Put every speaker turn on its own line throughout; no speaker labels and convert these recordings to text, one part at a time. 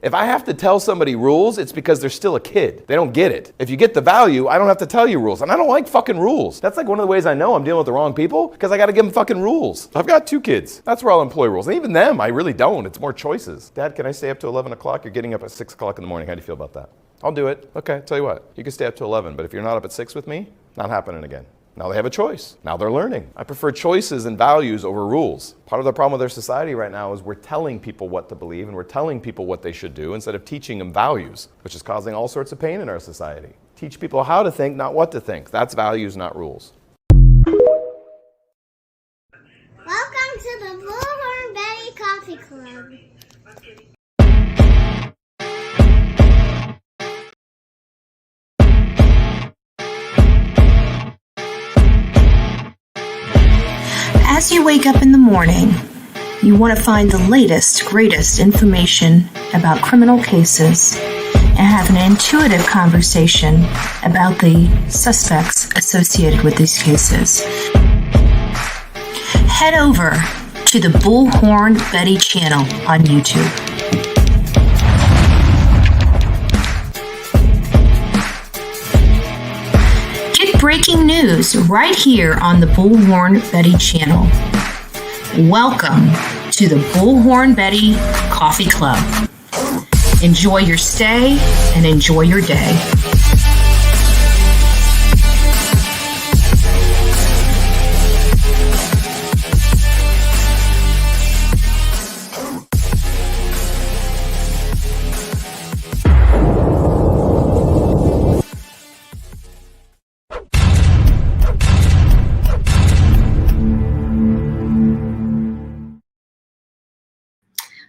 If I have to tell somebody rules, it's because they're still a kid. They don't get it. If you get the value, I don't have to tell you rules. And I don't like fucking rules. That's like one of the ways I know I'm dealing with the wrong people, because I got to give them fucking rules. I've got 2 kids. That's where I'll employ rules. And even them, I really don't. It's more choices. Dad, can I stay up to 11 o'clock? You're getting up at 6 o'clock in the morning. How do you feel about that? I'll do it. Okay, tell you what. You can stay up to 11, but if you're not up at 6 with me, not happening again. Now they have a choice. Now they're learning. I prefer choices and values over rules. Part of the problem with our society right now is we're telling people what to believe and we're telling people what they should do instead of teaching them values, which is causing all sorts of pain in our society. Teach people how to think, not what to think. That's values, not rules.
Welcome to the Bullhorn Betty Coffee Club.
As you wake up in the morning, you want to find the latest, greatest information about criminal cases and have an intuitive conversation about the suspects associated with these cases. Head over to the Bullhorn Betty channel on YouTube. Breaking news right here on the Bullhorn Betty channel. Welcome to the Bullhorn Betty Coffee Club. Enjoy your stay and enjoy your day.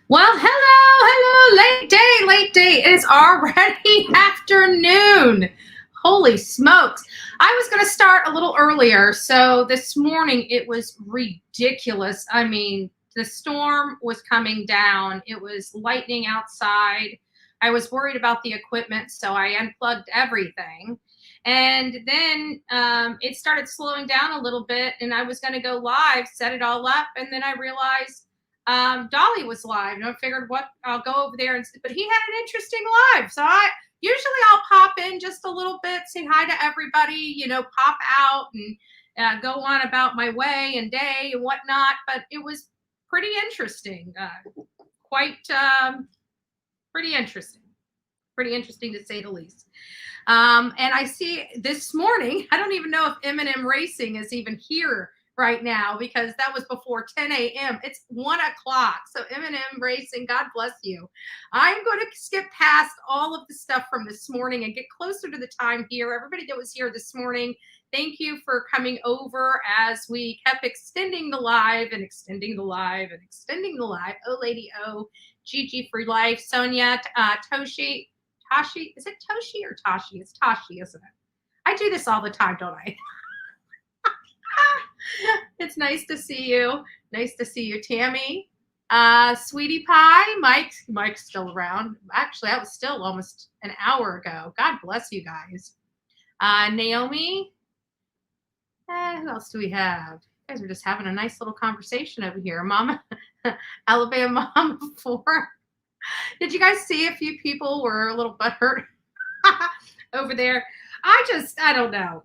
Well, hello, late day. It's already afternoon. Holy smokes. I was going to start a little earlier. So this morning it was ridiculous. I mean, the storm was coming down. It was lightning outside. I was worried about the equipment, so I unplugged everything. And then it started slowing down a little bit, and I was going to go live, set it all up, and then I realized Dolly was live, and I figured I'll go over there but he had an interesting live. So I'll pop in just a little bit, say hi to everybody, pop out and go on about my way and day and whatnot. But it was pretty interesting, pretty interesting to say the least. And I see this morning, I don't even know if M&M Racing is even here right now, because that was before 10 a.m. It's 1 o'clock. So M&M Racing, God bless you. I'm going to skip past all of the stuff from this morning and get closer to the time here. Everybody that was here this morning, thank you for coming over as we kept extending the live and extending the live and extending the live. Oh, Lady O, Gigi for Life, Sonia, Tashi, is it Toshi or Tashi? It's Tashi, isn't it? I do this all the time, don't I? It's nice to see you. Nice to see you, Tammy. Sweetie Pie, Mike's still around. Actually, that was still almost an hour ago. God bless you guys. Naomi. Who else do we have? You guys are just having a nice little conversation over here. Mama, Alabama Mama 4. Did you guys see a few people were a little butthurt over there? I don't know.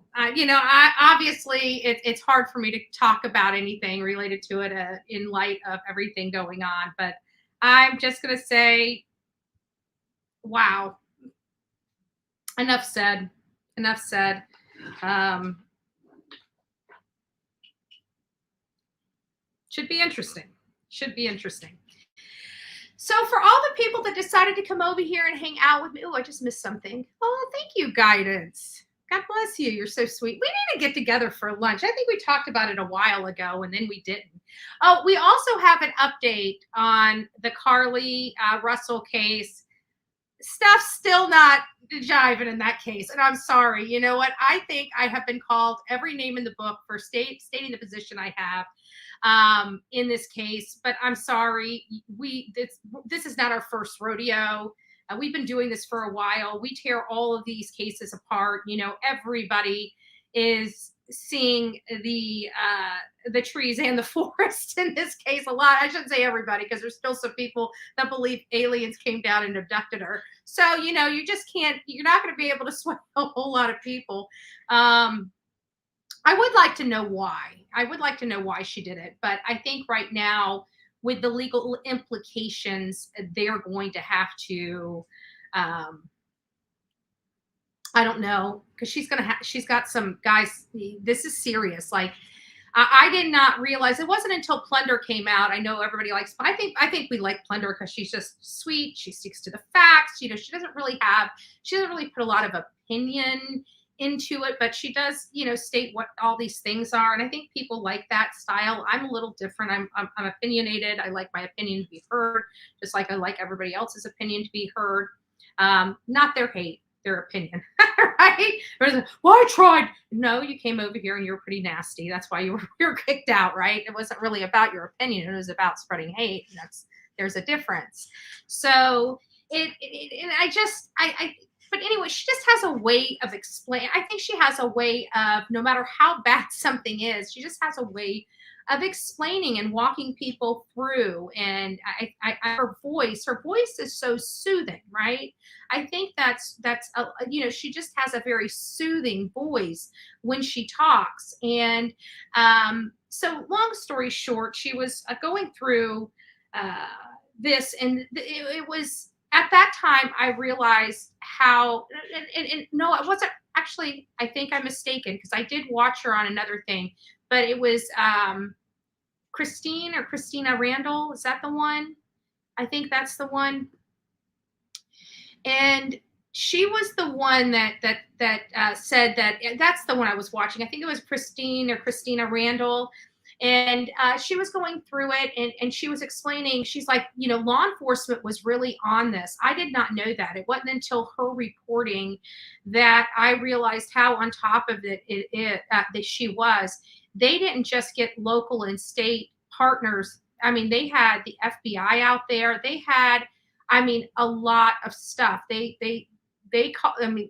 Obviously it's hard for me to talk about anything related to it in light of everything going on, but I'm just going to say, wow. Enough said. Should be interesting. So for all the people that decided to come over here and hang out with me, I just missed something. Oh, thank you, Guidance. God bless you. You're so sweet. We need to get together for lunch. I think we talked about it a while ago, and then we didn't. Oh, we also have an update on the Carlee Russell case. Stuff's still not jiving in that case, and I'm sorry. You know what? I think I have been called every name in the book for stating the position I have in this case, but I'm sorry. This is not our first rodeo. We've been doing this for a while. We tear all of these cases apart. Everybody is seeing the trees and the forest in this case a lot. I shouldn't say everybody, because there's still some people that believe aliens came down and abducted her. So, you know, you just can't, you're not going to be able to sway a whole lot of people. I would like to know why. I would like to know why she did it. But I think right now, with the legal implications, they're going to have to, I don't know, because she's got some guys. This is serious. Like, I did not realize, it wasn't until Plunder came out. I know everybody likes, I think we like Plunder because she's just sweet. She sticks to the facts. You know, she doesn't really put a lot of opinion into it, but she does, you know, state what all these things are. And I think people like that style. I'm a little different. I'm opinionated. I like my opinion to be heard, just like I like everybody else's opinion to be heard. Not their hate, their opinion, right? Well, I tried. No, you came over here and you were pretty nasty. That's why you were kicked out, right? It wasn't really about your opinion. It was about spreading hate. There's a difference. So but anyway, she just has a way of explaining. I think she has a way of, no matter how bad something is, she just has a way of explaining and walking people through. And her voice is so soothing, right? I think that's you know, she just has a very soothing voice when she talks. And so, long story short, she was going through this, and it was. At that time, I realized how, and no, it wasn't actually, I think I'm mistaken, because I did watch her on another thing, but it was Christina Randall. Is that the one? I think that's the one. And she was the one that said that, that's the one I was watching. I think it was Christina Randall. And she was going through it, and she was explaining, she's like, you know, law enforcement was really on this. I did not know that. It wasn't until her reporting that I realized how on top of it that she was. They didn't just get local and state partners. I mean, they had the FBI out there. They had, I mean, a lot of stuff. They call, I mean,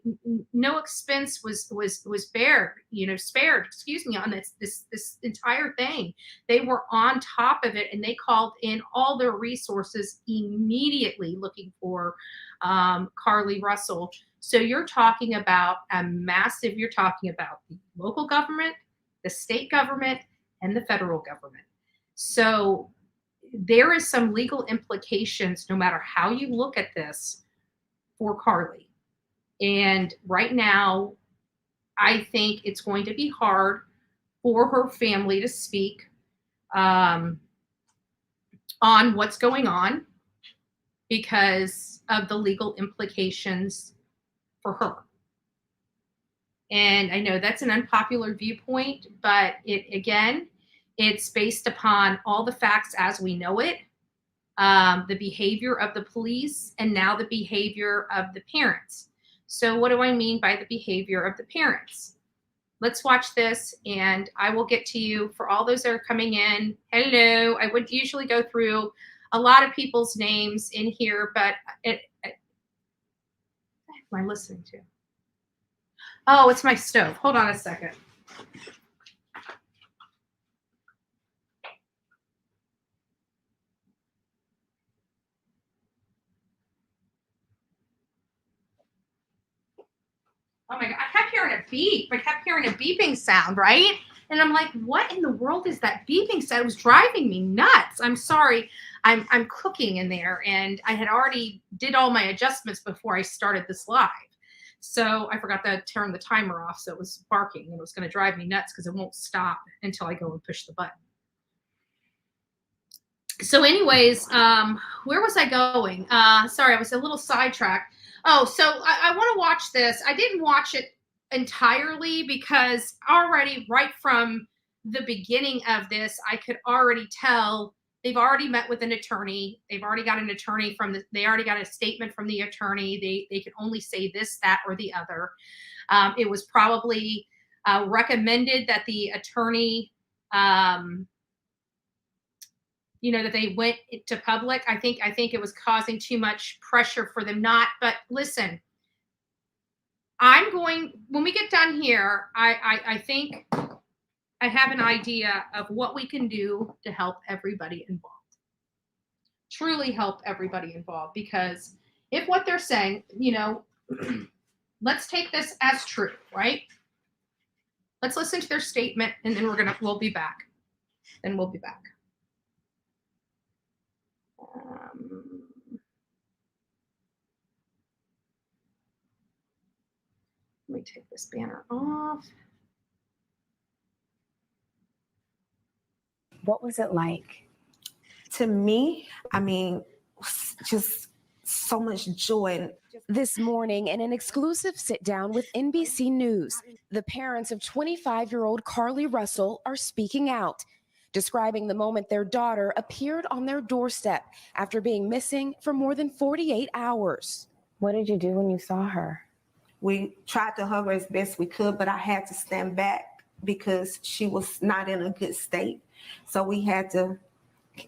no expense was spared on this entire thing. They were on top of it, and they called in all their resources immediately looking for Carlee Russell. So you're talking about you're talking about the local government, the state government, and the federal government. So there is some legal implications, no matter how you look at this, for Carlee. And right now, I think it's going to be hard for her family to speak on what's going on because of the legal implications for her. And I know that's an unpopular viewpoint, but it's based upon all the facts as we know it, the behavior of the police, and now the behavior of the parents. So what do I mean by the behavior of the parents? Let's watch this, and I will get to you. For all those that are coming in, hello. I would usually go through a lot of people's names in here, but what am I listening to? Oh, it's my stove. Hold on a second. Oh my God, I kept hearing a beep. I kept hearing a beeping sound, right? And I'm like, what in the world is that beeping sound? It was driving me nuts. I'm sorry. I'm cooking in there, and I had already did all my adjustments before I started this live. So I forgot to turn the timer off, so it was barking, and it was going to drive me nuts because it won't stop until I go and push the button. So anyways, where was I going? Sorry, I was a little sidetracked. Oh, so I want to watch this. I didn't watch it entirely because already right from the beginning of this, I could already tell they've already met with an attorney. They've already got an attorney they already got a statement from the attorney. They can only say this, that, or the other. It was probably recommended that the attorney, that they went to public. I think it was causing too much pressure for them not. But listen, when we get done here, I think I have an idea of what we can do to help everybody involved. Truly help everybody involved, because if what they're saying, let's take this as true, right? Let's listen to their statement, and then we'll be back. Then we'll be back. Let me take this banner off.
What was it like?
To me, I mean, just so much joy.
This morning, in an exclusive sit-down with NBC News, the parents of 25-year-old Carlee Russell are speaking out, describing the moment their daughter appeared on their doorstep after being missing for more than 48 hours.
What did you do when you saw her?
We tried to hug her as best we could, but I had to stand back because she was not in a good state. So we had to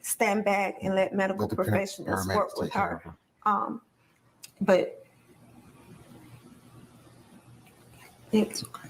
stand back and let medical professionals work with her. But it's okay.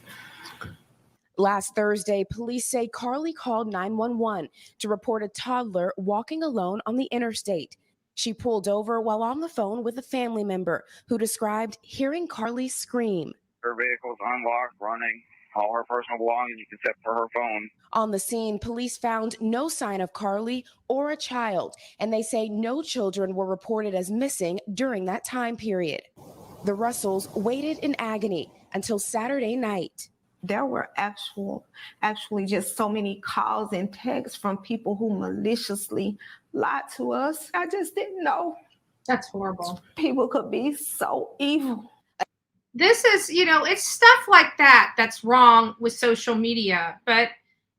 Last Thursday, police say Carlee called 911 to report a toddler walking alone on the interstate. She pulled over while on the phone with a family member who described hearing Carlee scream.
Her vehicle's unlocked, running, all her personal belongings except for her phone.
On the scene, police found no sign of Carlee or a child, and they say no children were reported as missing during that time period. The Russells waited in agony until Saturday night.
There were actually just so many calls and texts from people who maliciously lied to us. I just didn't know.
That's horrible.
People could be so evil.
This is, it's stuff like that that's wrong with social media. But,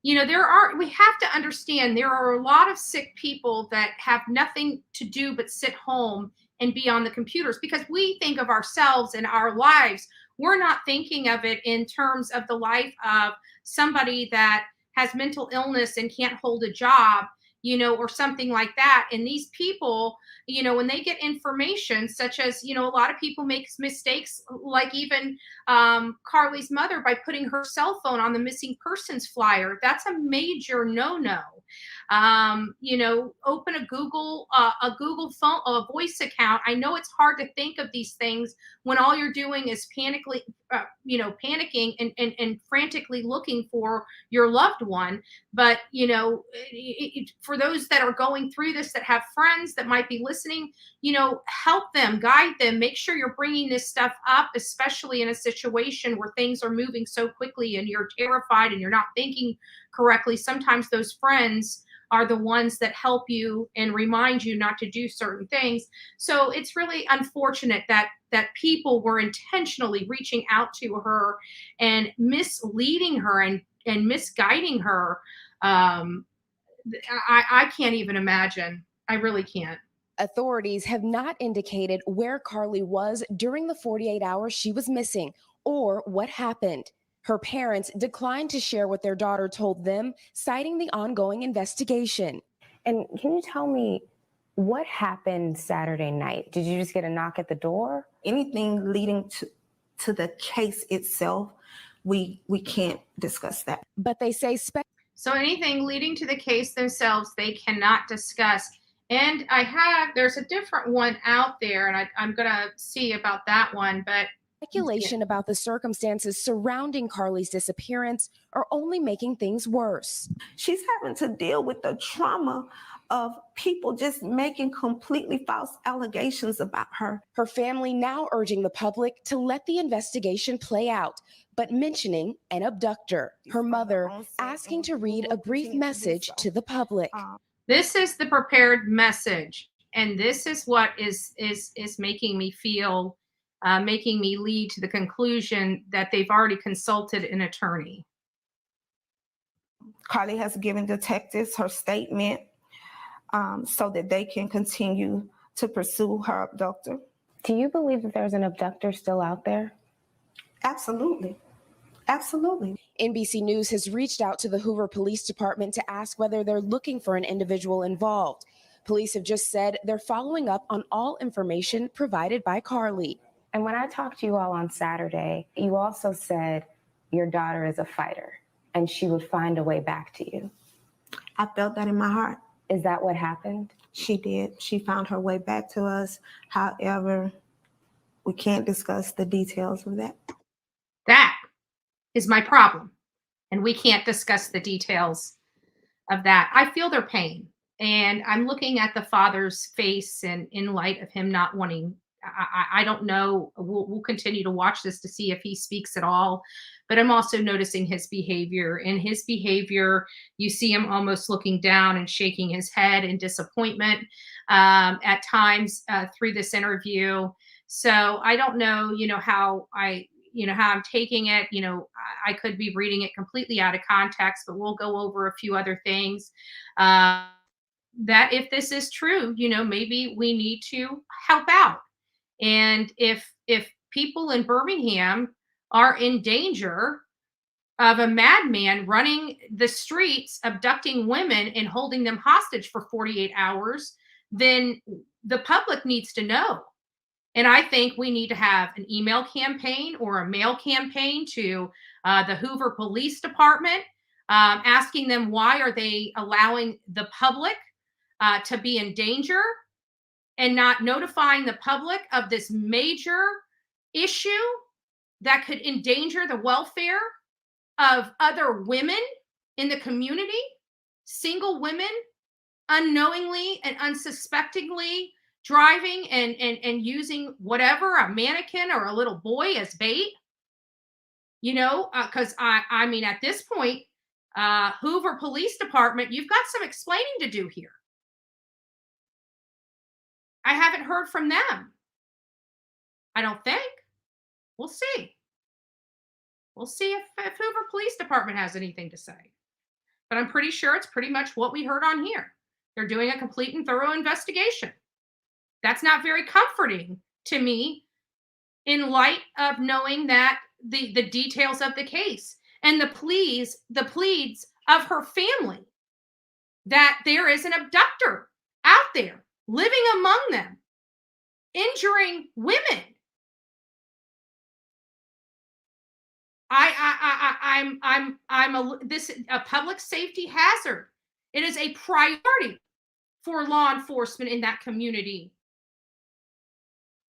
we have to understand there are a lot of sick people that have nothing to do but sit home and be on the computers, because we think of ourselves and our lives. We're not thinking of it in terms of the life of somebody that has mental illness and can't hold a job, or something like that. And these people, when they get information such as, a lot of people make mistakes, like even Carlee's mother, by putting her cell phone on the missing persons flyer. That's a major no-no. Open a Google phone, a voice account. I know it's hard to think of these things when all you're doing is panicking and frantically looking for your loved one. But, for those that are going through this, that have friends that might be listening, help them, guide them, make sure you're bringing this stuff up, especially in a situation where things are moving so quickly and you're terrified and you're not thinking correctly. Sometimes those friends are the ones that help you and remind you not to do certain things. So it's really unfortunate that people were intentionally reaching out to her and misleading her and misguiding her. I can't even imagine. I really can't.
Authorities have not indicated where Carlee was during the 48 hours she was missing or what happened. Her parents declined to share what their daughter told them, citing the ongoing investigation.
And can you tell me what happened Saturday night? Did you just get a knock at the door?
Anything leading to the case itself, we can't discuss that.
But they say
so anything leading to the case themselves, they cannot discuss. And there's a different one out there, and I'm going to see about that one. But
speculation about the circumstances surrounding Carlee's disappearance are only making things worse.
She's having to deal with the trauma of people just making completely false allegations about her.
Her family now urging the public to let the investigation play out, but mentioning an abductor. Her mother asking to read a brief message to the public.
This is the prepared message, and this is what is making me feel, making me lead to the conclusion that they've already consulted an attorney.
Carlee has given detectives her statement so that they can continue to pursue her abductor.
Do you believe that there's an abductor still out there?
Absolutely. Absolutely.
NBC News has reached out to the Hoover Police Department to ask whether they're looking for an individual involved. Police have just said they're following up on all information provided by Carlee.
And when I talked to you all on Saturday, you also said your daughter is a fighter.
and she would find a way back to you.
I felt that in my heart.
Is that what happened?
She did. She found her way back to us. However, we can't discuss the details of that.
That is my problem. And we can't discuss the details of that. I feel their pain. And I'm looking at the father's face, and in light of him not wanting, I don't know, we'll continue to watch this to see if he speaks at all. But I'm also noticing his behavior. And his behavior, you see him almost looking down and shaking his head in disappointment at times through this interview. So I don't know, how I'm taking it. I could be reading it completely out of context, but we'll go over a few other things. That if this is true, maybe we need to help out. And if people in Birmingham are in danger of a madman running the streets, abducting women and holding them hostage for 48 hours, then the public needs to know. And I think we need to have an email campaign or a mail campaign to the Hoover Police Department, asking them why are they allowing the public to be in danger and not notifying the public of this major issue that could endanger the welfare of other women in the community, single women, unknowingly and unsuspectingly driving and using whatever, a mannequin or a little boy as bait, because I mean, at this point, Hoover Police Department, you've got some explaining to do here. I haven't heard from them. I don't think. We'll see. We'll see if Hoover Police Department has anything to say. But I'm pretty sure it's pretty much what we heard on here. They're doing a complete and thorough investigation. That's not very comforting to me in light of knowing that the details of the case and the pleas of her family, that there is an abductor out there living among them, injuring women. This is a public safety hazard. It is a priority for law enforcement in that community.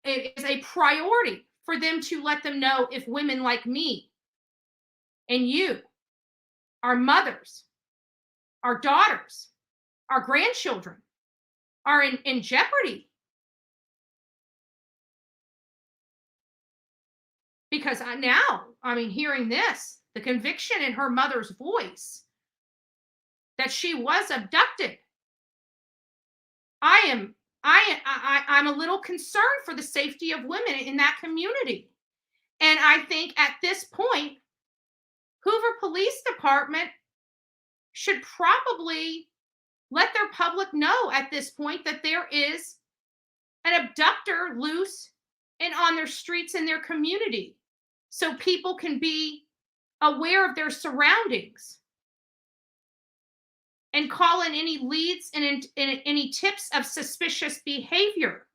It is a priority for them to let them know if women like me and you, our mothers, our daughters, our grandchildren, are in jeopardy. Because hearing this, the conviction in her mother's voice that she was abducted, I'm a little concerned for the safety of women in that community. And I think at this point, Hoover Police Department should probably let their public know at this point that there is an abductor loose and on their streets in their community, so people can be aware of their surroundings and call in any leads and any tips of suspicious behavior,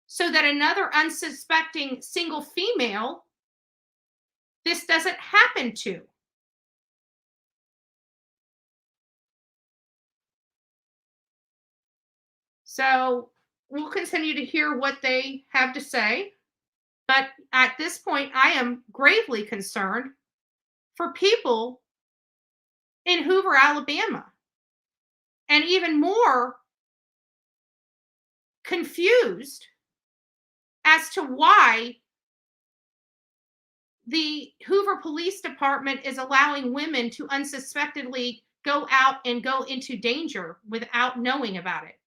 so that another unsuspecting single female this doesn't happen to. So we'll continue to hear what they have to say. But at this point, I am gravely concerned for people in Hoover, Alabama, and even more confused as to why the Hoover Police Department is allowing women to unsuspectedly go out and go into danger without knowing about it,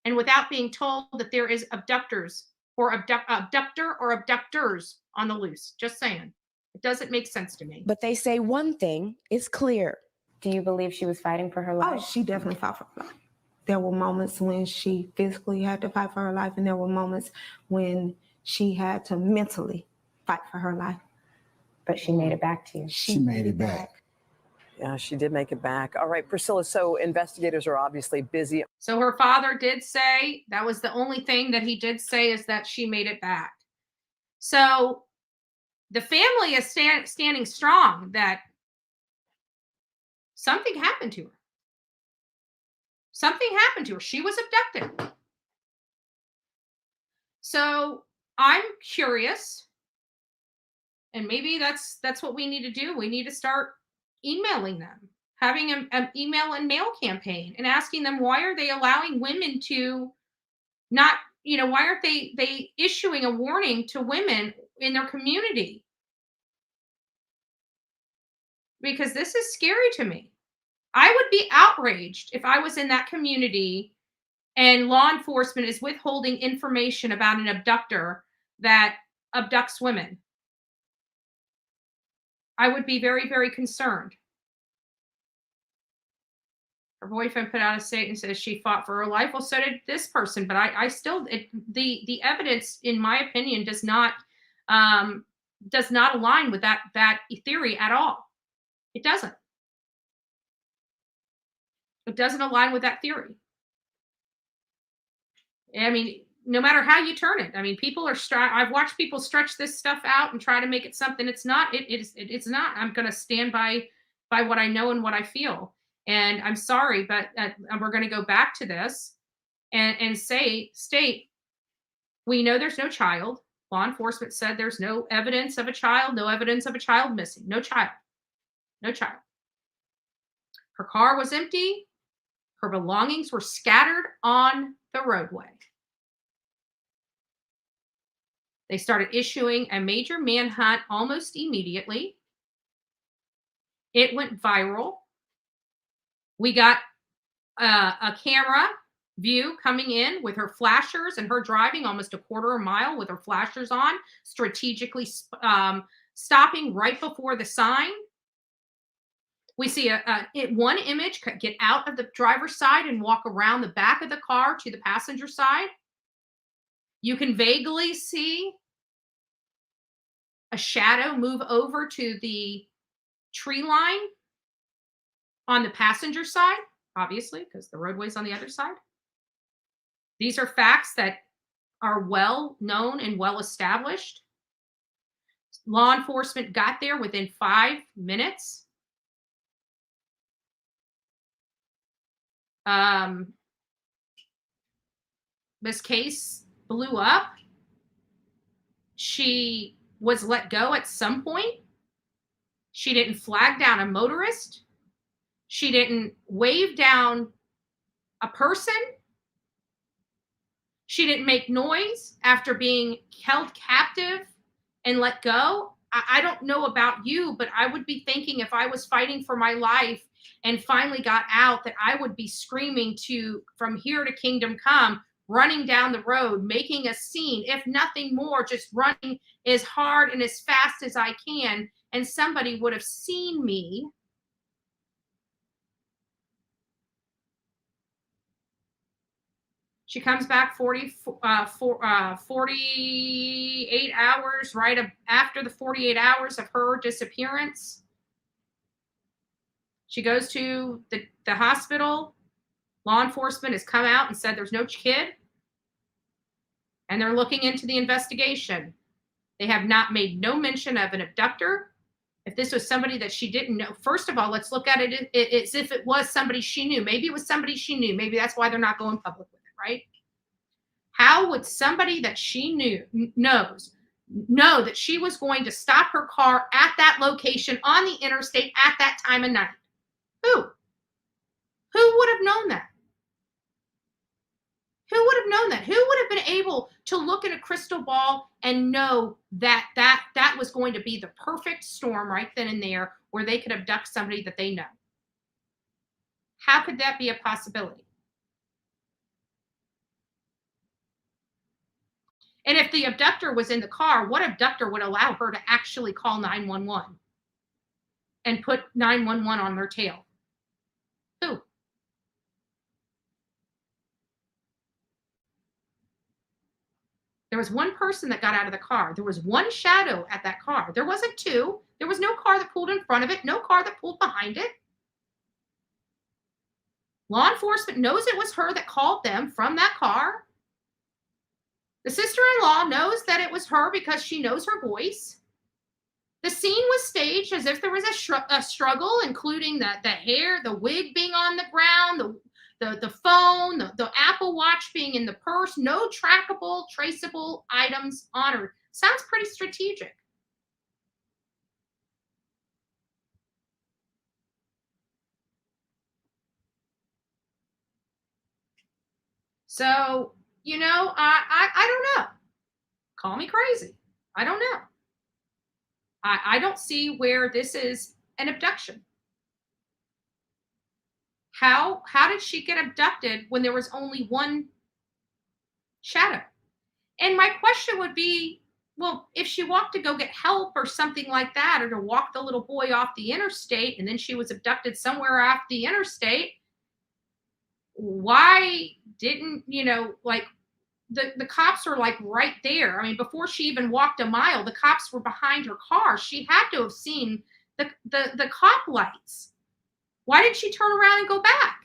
and without being told that there is abductors or abductor or abductors on the loose. Just saying. It doesn't make sense to me.
But they say one thing is clear. Do you believe she was fighting for her life?
Oh, she definitely fought for her life. There were moments when she physically had to fight for her life, and there were moments when she had to mentally fight for her life.
But she made it back to you.
She made it back.
Yeah, she did make it back. All right, Priscilla, so investigators are obviously busy.
So her father did say, that was the only thing that he did say, is that she made it back. So the family is standing strong that Something happened to her. Something happened to her. She was abducted. So I'm curious, and maybe that's what we need to do. We need to start emailing them, having an email and mail campaign, and asking them, why are they allowing women to not, why aren't they issuing a warning to women in their community? Because this is scary to me. I would be outraged if I was in that community and law enforcement is withholding information about an abductor that abducts women. I would be very, very concerned. Her boyfriend put out a statement and says she fought for her life. Well, so did this person, but I still, the evidence, in my opinion, does not align with that theory at all. It doesn't. It doesn't align with that theory. I mean, no matter how you turn it. I mean, people are I've watched people stretch this stuff out and try to make it something it's not. It's not. I'm going to stand by what I know and what I feel. And I'm sorry, but we're going to go back to this and state, we know there's no child. Law enforcement said there's no evidence of a child, no evidence of a child missing. No child. No child. Her car was empty. Her belongings were scattered on the roadway. They started issuing a major manhunt almost immediately. It went viral. We got a camera view coming in with her flashers and her driving almost a quarter of a mile with her flashers on, strategically stopping right before the sign. We see one image get out of the driver's side and walk around the back of the car to the passenger side. You can vaguely see a shadow move over to the tree line on the passenger side, obviously, because the roadway's on the other side. These are facts that are well known and well established. Law enforcement got there within 5 minutes. This case blew up. She was let go at some point. She didn't flag down a motorist. She didn't wave down a person. She didn't make noise after being held captive and let go. I don't know about you, but I would be thinking if I was fighting for my life and finally got out, that I would be screaming to from here to kingdom come, running down the road, making a scene, if nothing more, just running as hard and as fast as I can. And somebody would have seen me. She comes back 48 hours, right after the 48 hours of her disappearance. She goes to the hospital. Law enforcement has come out and said there's no kid. And they're looking into the investigation. They have not made no mention of an abductor. If this was somebody that she didn't know, first of all, let's look at it as if it was somebody she knew. Maybe it was somebody she knew. Maybe that's why they're not going public with it, right? How would somebody that she know that she was going to stop her car at that location on the interstate at that time of night? Who would have known that? Who would have known that? Who would have been able to look at a crystal ball and know that was going to be the perfect storm right then and there where they could abduct somebody that they know? How could that be a possibility? And if the abductor was in the car, what abductor would allow her to actually call 911 and put 911 on their tail? Who? There was one person that got out of the car. There was one shadow at that car. There wasn't two. There was no car that pulled in front of it, no car that pulled behind it. Law enforcement knows it was her that called them from that car. The sister-in-law knows that it was her because she knows her voice. The scene was staged as if there was a struggle, including the hair, the wig being on the ground, the phone, the Apple Watch being in the purse, no trackable, traceable items on her. Sounds pretty strategic. So, you know, I don't know. Call me crazy. I don't know. I don't see where this is an abduction. How did she get abducted when there was only one shadow? And my question would be, well, if she walked to go get help or something like that, or to walk the little boy off the interstate, and then she was abducted somewhere off the interstate, why didn't, you know, like the cops are like right there. I mean, before she even walked a mile, the cops were behind her car. She had to have seen the cop lights. Why did she turn around and go back?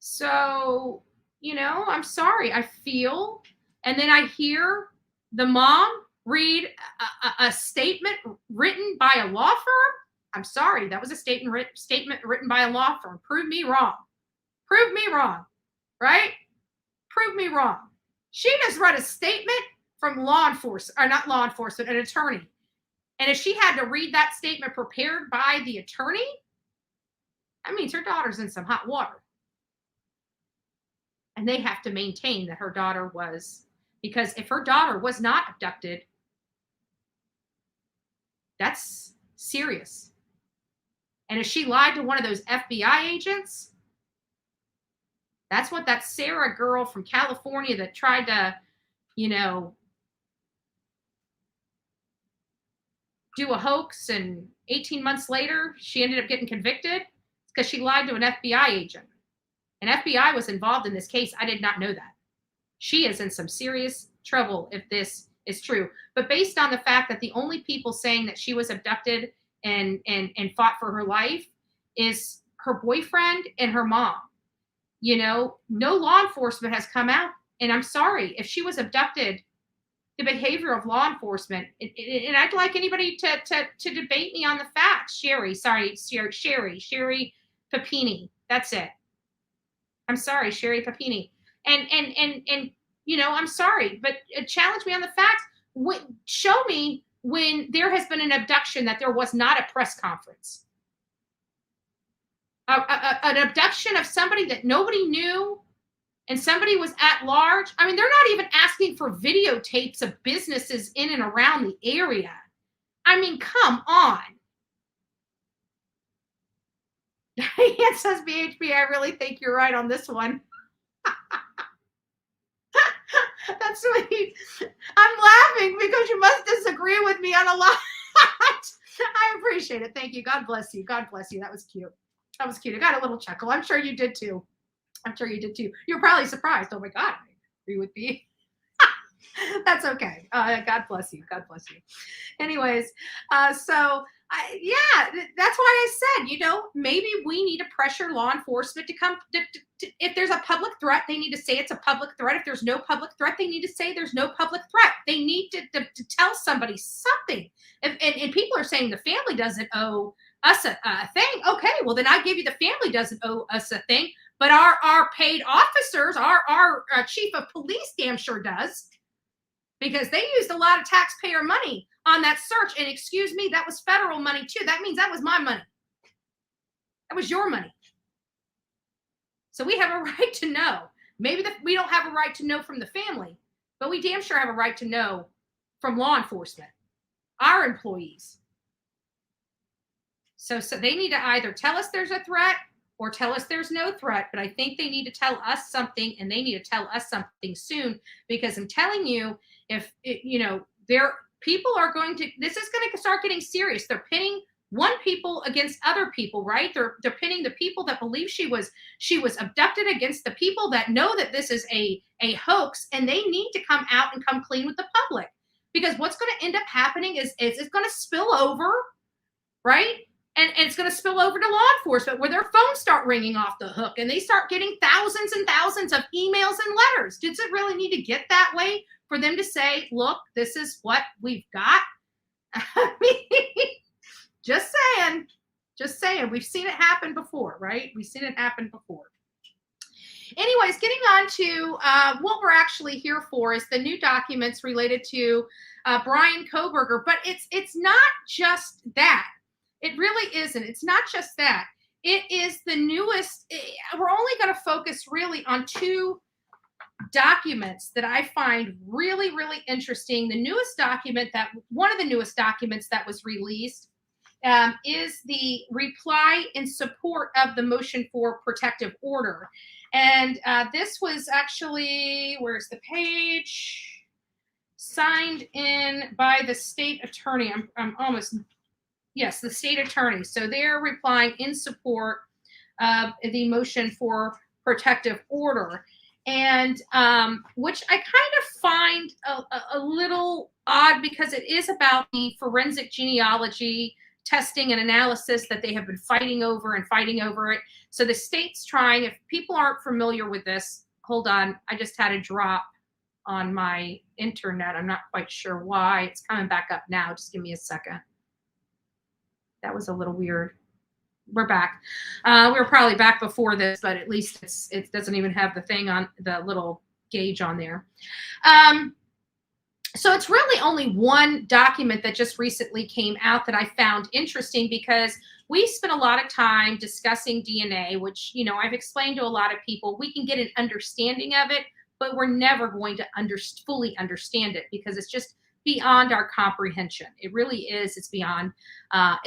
So, you know, I'm sorry. I feel, and then I hear the mom read a statement written by a law firm. I'm sorry. That was a statement written by a law firm. Prove me wrong. Prove me wrong, right? Prove me wrong. She just read a statement from law enforcement, or not law enforcement, an attorney. And if she had to read that statement prepared by the attorney, that means her daughter's in some hot water. And they have to maintain that her daughter was, because if her daughter was not abducted, that's serious. And if she lied to one of those FBI agents, that's what that Sarah girl from California that tried to, you know, do a hoax, and 18 months later, she ended up getting convicted because she lied to an FBI agent. And FBI was involved in this case. I did not know that. She is in some serious trouble if this is true. But based on the fact that the only people saying that she was abducted and fought for her life is her boyfriend and her mom. You know, no law enforcement has come out. And I'm sorry, if she was abducted, the behavior of law enforcement, and I'd like anybody to debate me on the facts. Sherry Papini. That's it. I'm sorry, Sherry Papini. And you know, I'm sorry, but challenge me on the facts. Show me when there has been an abduction that there was not a press conference. An abduction of somebody that nobody knew and somebody was at large. I mean, they're not even asking for videotapes of businesses in and around the area. I mean, come on. It says BHP, I really think you're right on this one. That's sweet. I'm laughing because you must disagree with me on a lot. I appreciate it. Thank you. God bless you. God bless you. That was cute. That was cute. I got a little chuckle. I'm sure you did too. I'm sure you did too. You're probably surprised. Oh my God, I agree with me. That's okay. God bless you. God bless you. Anyways, that's why I said, you know, maybe we need to pressure law enforcement to come. If there's a public threat, they need to say it's a public threat. If there's no public threat, they need to say there's no public threat. They need to tell somebody something. And people are saying the family doesn't owe us a thing. Okay, well then I give you the family doesn't owe us a thing, but our paid officers, our chief of police damn sure does, because they used a lot of taxpayer money on that search. And excuse me, that was federal money too. That means that was my money. That was your money. So we have a right to know. Maybe we don't have a right to know from the family, but we damn sure have a right to know from law enforcement, our employees. So they need to either tell us there's a threat or tell us there's no threat. But I think they need to tell us something, and they need to tell us something soon, because I'm telling you, if people are going to, this is going to start getting serious. They're pitting one people against other people, right? They're pitting the people that believe she was abducted against the people that know that this is a hoax, and they need to come out and come clean with the public, because what's going to end up happening is it's going to spill over, right? And it's going to spill over to law enforcement, where their phones start ringing off the hook and they start getting thousands and thousands of emails and letters. Does it really need to get that way for them to say, look, this is what we've got. I mean, just saying, we've seen it happen before, right? We've seen it happen before. Anyways, getting on to what we're actually here for is the new documents related to Bryan Kohberger, but it's not just that. It really isn't. It's not just that. It is the newest. We're only going to focus really on two documents that I find really, really interesting. The newest document one of the newest documents that was released is the reply in support of the motion for protective order. And this was actually, where's the page? Signed in by the state attorney. I'm almost, yes, the state attorney. So they're replying in support of the motion for protective order. And which I kind of find a little odd, because it is about the forensic genealogy testing and analysis that they have been fighting over it. So the state's trying, if people aren't familiar with this, hold on, I just had a drop on my internet. I'm not quite sure why. It's coming back up now. Just give me a second. That was a little weird. We're back. We were probably back before this, but at least it doesn't even have the thing on the little gauge on there. So it's really only one document that just recently came out that I found interesting, because we spent a lot of time discussing DNA, which, you know, I've explained to a lot of people. We can get an understanding of it, but we're never going to fully understand it, because it's just beyond our comprehension. It really is. It's beyond a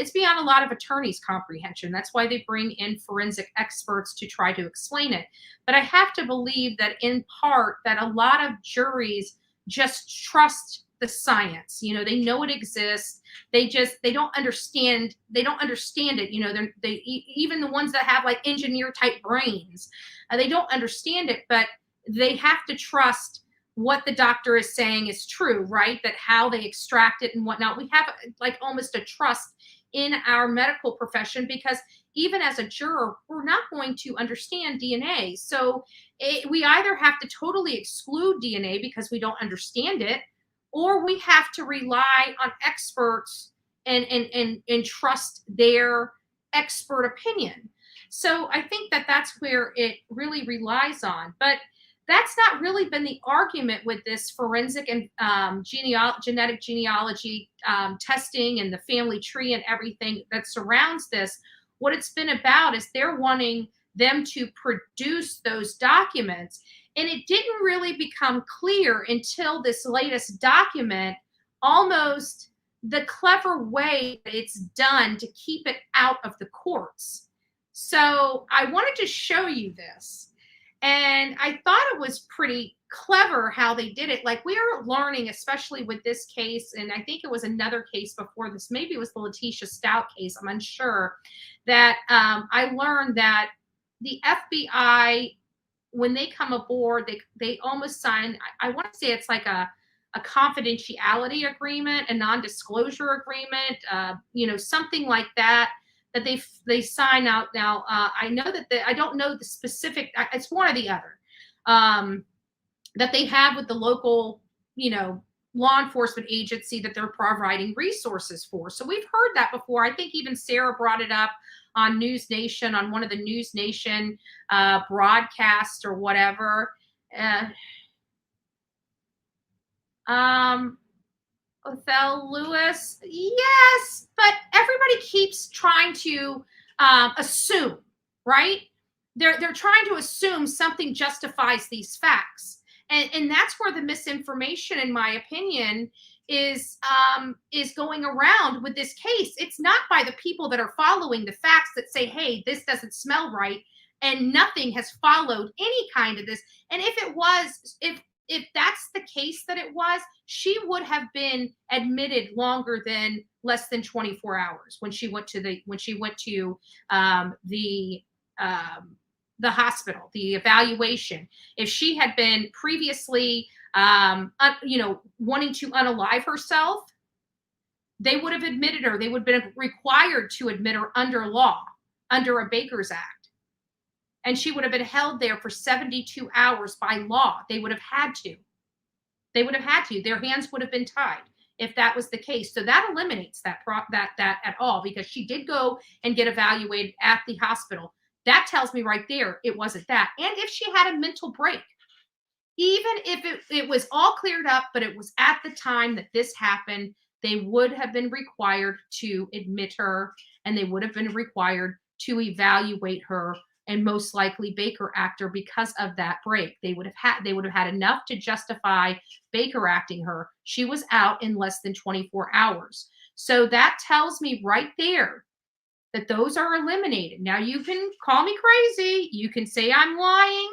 lot of attorneys' comprehension. That's why they bring in forensic experts to try to explain it. But I have to believe that in part that a lot of juries just trust the science. You know, they know it exists. They don't understand. They don't understand it. You know, even the ones that have like engineer type brains, they don't understand it, but they have to trust what the doctor is saying is true, right? That how they extract it and whatnot. We have like almost a trust in our medical profession, because even as a juror, we're not going to understand DNA. So we either have to totally exclude DNA because we don't understand it, or we have to rely on experts and trust their expert opinion. So I think that that's where it really relies on. But that's not really been the argument with this forensic and genetic genealogy testing and the family tree and everything that surrounds this. What it's been about is they're wanting them to produce those documents. And it didn't really become clear until this latest document, almost the clever way that it's done to keep it out of the courts. So I wanted to show you this. And I thought it was pretty clever how they did it. Like, we are learning, especially with this case, and I think it was another case before this, maybe it was the Letitia Stout case, I'm unsure, that I learned that the FBI, when they come aboard, they almost sign, I want to say it's like a confidentiality agreement, a non-disclosure agreement, you know, something like that, that they sign out. Now, I know that I don't know the specific, it's one or the other, that they have with the local, you know, law enforcement agency that they're providing resources for. So we've heard that before. I think even Sarah brought it up on News Nation, on one of the News Nation broadcasts or whatever. Othello Lewis, yes, but everybody keeps trying to assume, right? They're trying to assume something justifies these facts, and that's where the misinformation, in my opinion, is going around with this case. It's not by the people that are following the facts that say, hey, this doesn't smell right, and nothing has followed any kind of this. And if it was, if that's the case that it was, she would have been admitted longer than less than 24 hours when she went to the hospital, the evaluation. If she had been previously, you know, wanting to unalive herself, they would have admitted her. They would have been required to admit her under law, under a Baker's Act. And she would have been held there for 72 hours by law. They would have had to. They would have had to. Their hands would have been tied if that was the case. So that eliminates that at all, because she did go and get evaluated at the hospital. That tells me right there it wasn't that. And if she had a mental break, even if it was all cleared up, but it was at the time that this happened, they would have been required to admit her, and they would have been required to evaluate her, and most likely Baker Act her because of that break. They would have had enough to justify Baker acting her. She was out in less than 24 hours. So that tells me right there that those are eliminated. Now, you can call me crazy. You can say I'm lying,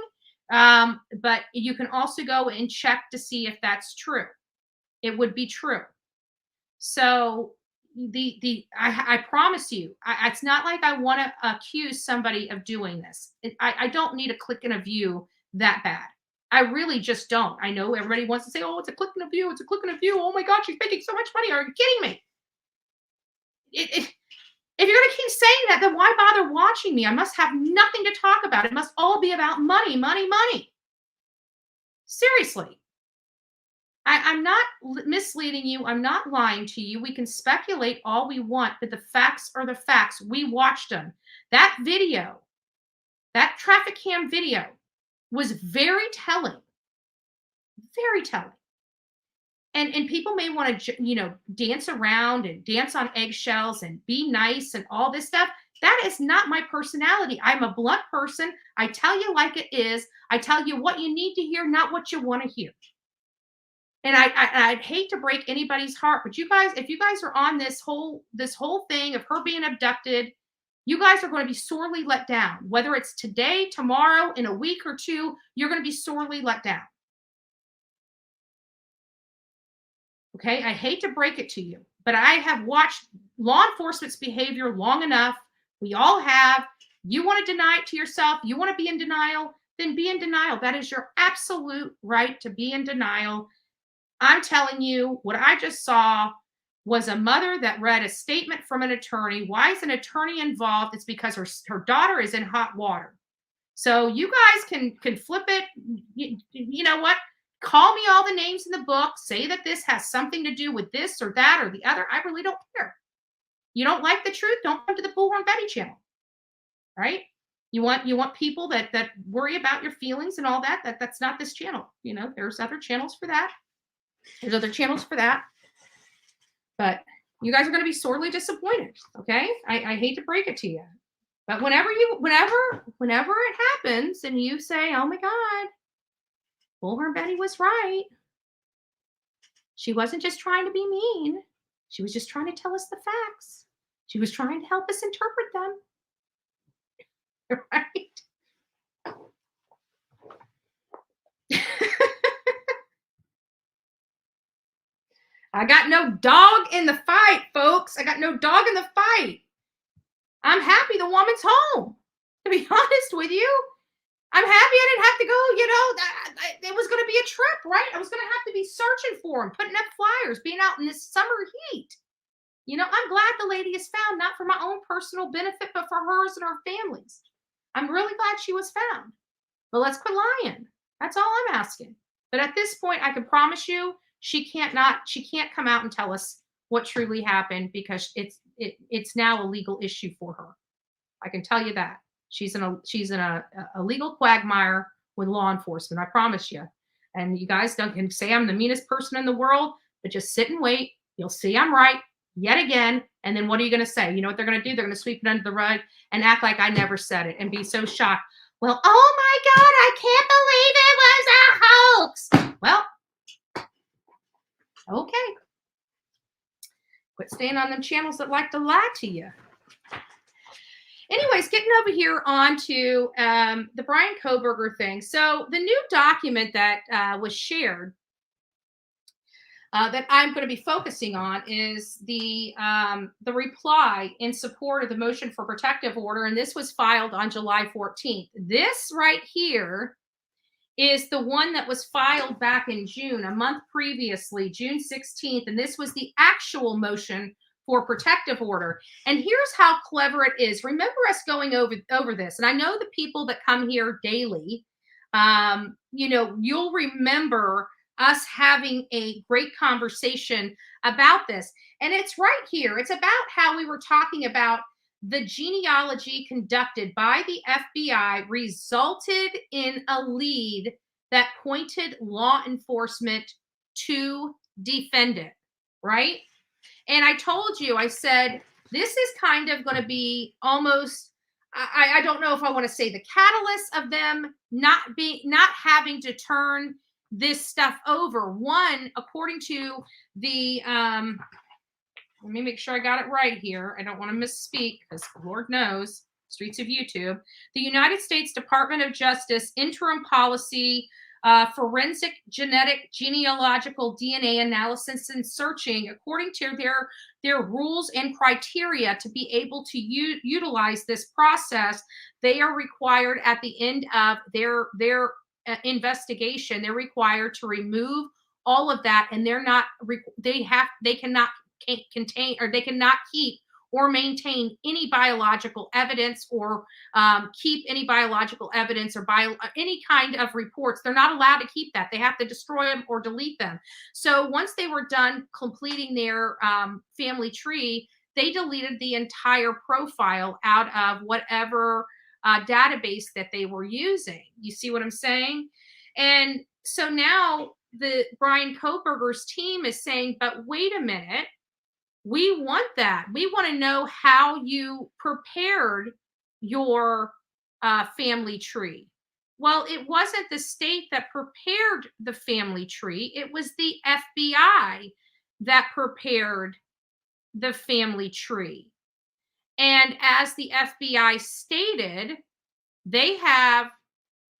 but you can also go and check to see if that's true. It would be true. So I promise you, it's not like I want to accuse somebody of doing this. I don't need a click and a view that bad. I really just don't. I know everybody wants to say, oh, it's a click and a view. It's a click and a view. Oh my God, she's making so much money. Are you kidding me? If you're going to keep saying that, then why bother watching me? I must have nothing to talk about. It must all be about money, money, money. Seriously. I'm not misleading you. I'm not lying to you. We can speculate all we want, but the facts are the facts. We watched them. That video, that traffic cam video, was very telling. Very telling. And people may want to, dance around and dance on eggshells and be nice and all this stuff. That is not my personality. I'm a blunt person. I tell you like it is. I tell you what you need to hear, not what you want to hear. And I'd hate to break anybody's heart, but you guys, if you guys are on this whole thing of her being abducted, you guys are going to be sorely let down. Whether it's today, tomorrow, in a week or two, you're going to be sorely let down. Okay, I hate to break it to you, but I have watched law enforcement's behavior long enough. We all have. You want to deny it to yourself. You want to be in denial, then be in denial. That is your absolute right to be in denial. I'm telling you, what I just saw was a mother that read a statement from an attorney. Why is an attorney involved? It's because her daughter is in hot water. So you guys can flip it. You know what? Call me all the names in the book. Say that this has something to do with this or that or the other. I really don't care. You don't like the truth? Don't come to the Bullhorn Betty channel. Right? You want people that worry about your feelings and all that. That's not this channel. There's other channels for that. There's other channels for that. But you guys are going to be sorely disappointed. Okay? I hate to break it to you. But whenever it happens and you say, oh my God, Bullhorn Betty was right. She wasn't just trying to be mean. She was just trying to tell us the facts. She was trying to help us interpret them. Right? I got no dog in the fight, folks. I got no dog in the fight. I'm happy the woman's home, to be honest with you. I'm happy I didn't have to go, it was going to be a trip, right? I was going to have to be searching for him, putting up flyers, being out in this summer heat. I'm glad the lady is found, not for my own personal benefit, but for hers and her family's. I'm really glad she was found. But let's quit lying. That's all I'm asking. But at this point, I can promise you, she can't come out and tell us what truly happened, because it's now a legal issue for her. I can tell you that. She's in a legal quagmire with law enforcement. I promise you. And you guys can say I'm the meanest person in the world, but just sit and wait. You'll see I'm right yet again. And then what are you going to say? You know what they're going to do? They're going to sweep it under the rug and act like I never said it and be so shocked. Well, oh my God, I can't believe it was a hoax. Well, okay. Quit staying on them channels that like to lie to you. Anyways, getting over here onto the Bryan Kohberger thing. So the new document that was shared that I'm going to be focusing on is the reply in support of the motion for protective order, and this was filed on July 14th. This right here is the one that was filed back in June, a month previously, June 16th, and this was the actual motion for protective order. And here's how clever it is. Remember us going over this, and I know the people that come here daily, you'll remember us having a great conversation about this. And it's right here. It's about how we were talking about the genealogy conducted by the FBI resulted in a lead that pointed law enforcement to defendant, right? And I told you, I said, this is kind of going to be almost, I don't know if I want to say the catalyst of them not having to turn this stuff over. One, according to the, let me make sure I got it right here. I don't want to misspeak because Lord knows, streets of YouTube. The United States Department of Justice interim policy, forensic genetic genealogical DNA analysis and searching, according to their rules and criteria to be able to utilize this process, they are required at the end of their investigation, they're required to remove all of that, and they cannot contain, or they cannot keep or maintain any biological evidence, or keep any biological evidence or any kind of reports. They're not allowed to keep that. They have to destroy them or delete them. So once they were done completing their family tree, they deleted the entire profile out of whatever database that they were using. You see what I'm saying? And so now the Bryan Kohberger's team is saying, but wait a minute, we want that. We want to know how you prepared your family tree. Well, it wasn't the state that prepared the family tree. It was the FBI that prepared the family tree. And as the FBI stated, they have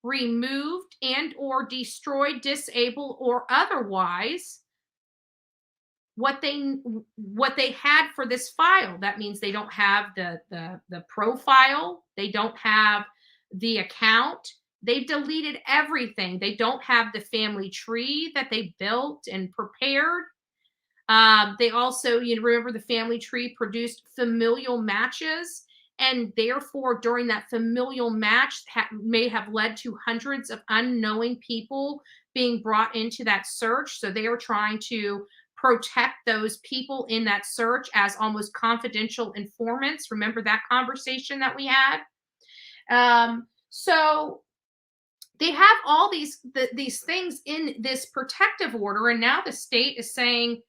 removed and or destroyed, disabled, or otherwise what they had for this file. That means they don't have the profile, they don't have the account, they've deleted everything. They don't have the family tree that they built and prepared. They also, you remember, the family tree produced familial matches, and therefore during that familial match may have led to hundreds of unknowing people being brought into that search. So they are trying to protect those people in that search as almost confidential informants. Remember that conversation that we had? So they have all these things in this protective order, and now the state is saying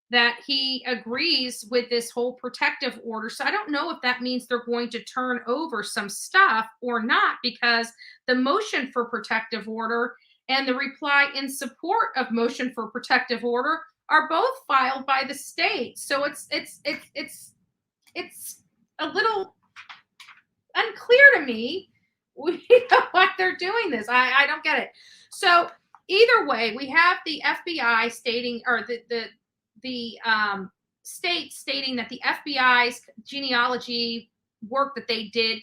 that he agrees with this whole protective order. So I don't know if that means they're going to turn over some stuff or not, because the motion for protective order and the reply in support of motion for protective order are both filed by the state. So it's a little unclear to me why they're doing this. I don't get it. So either way, we have the FBI stating, or the state stating that the FBI's genealogy work that they did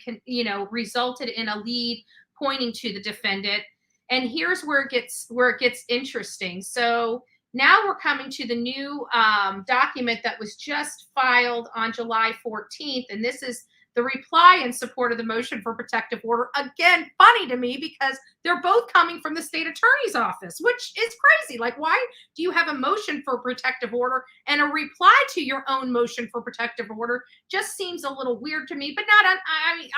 resulted in a lead pointing to the defendant. And here's where it gets interesting. So now we're coming to the new document that was just filed on July 14th. And this is the reply in support of the motion for protective order. Again, funny to me, because they're both coming from the state attorney's office, which is crazy. Like, why do you have a motion for protective order and a reply to your own motion for protective order? Just seems a little weird to me, but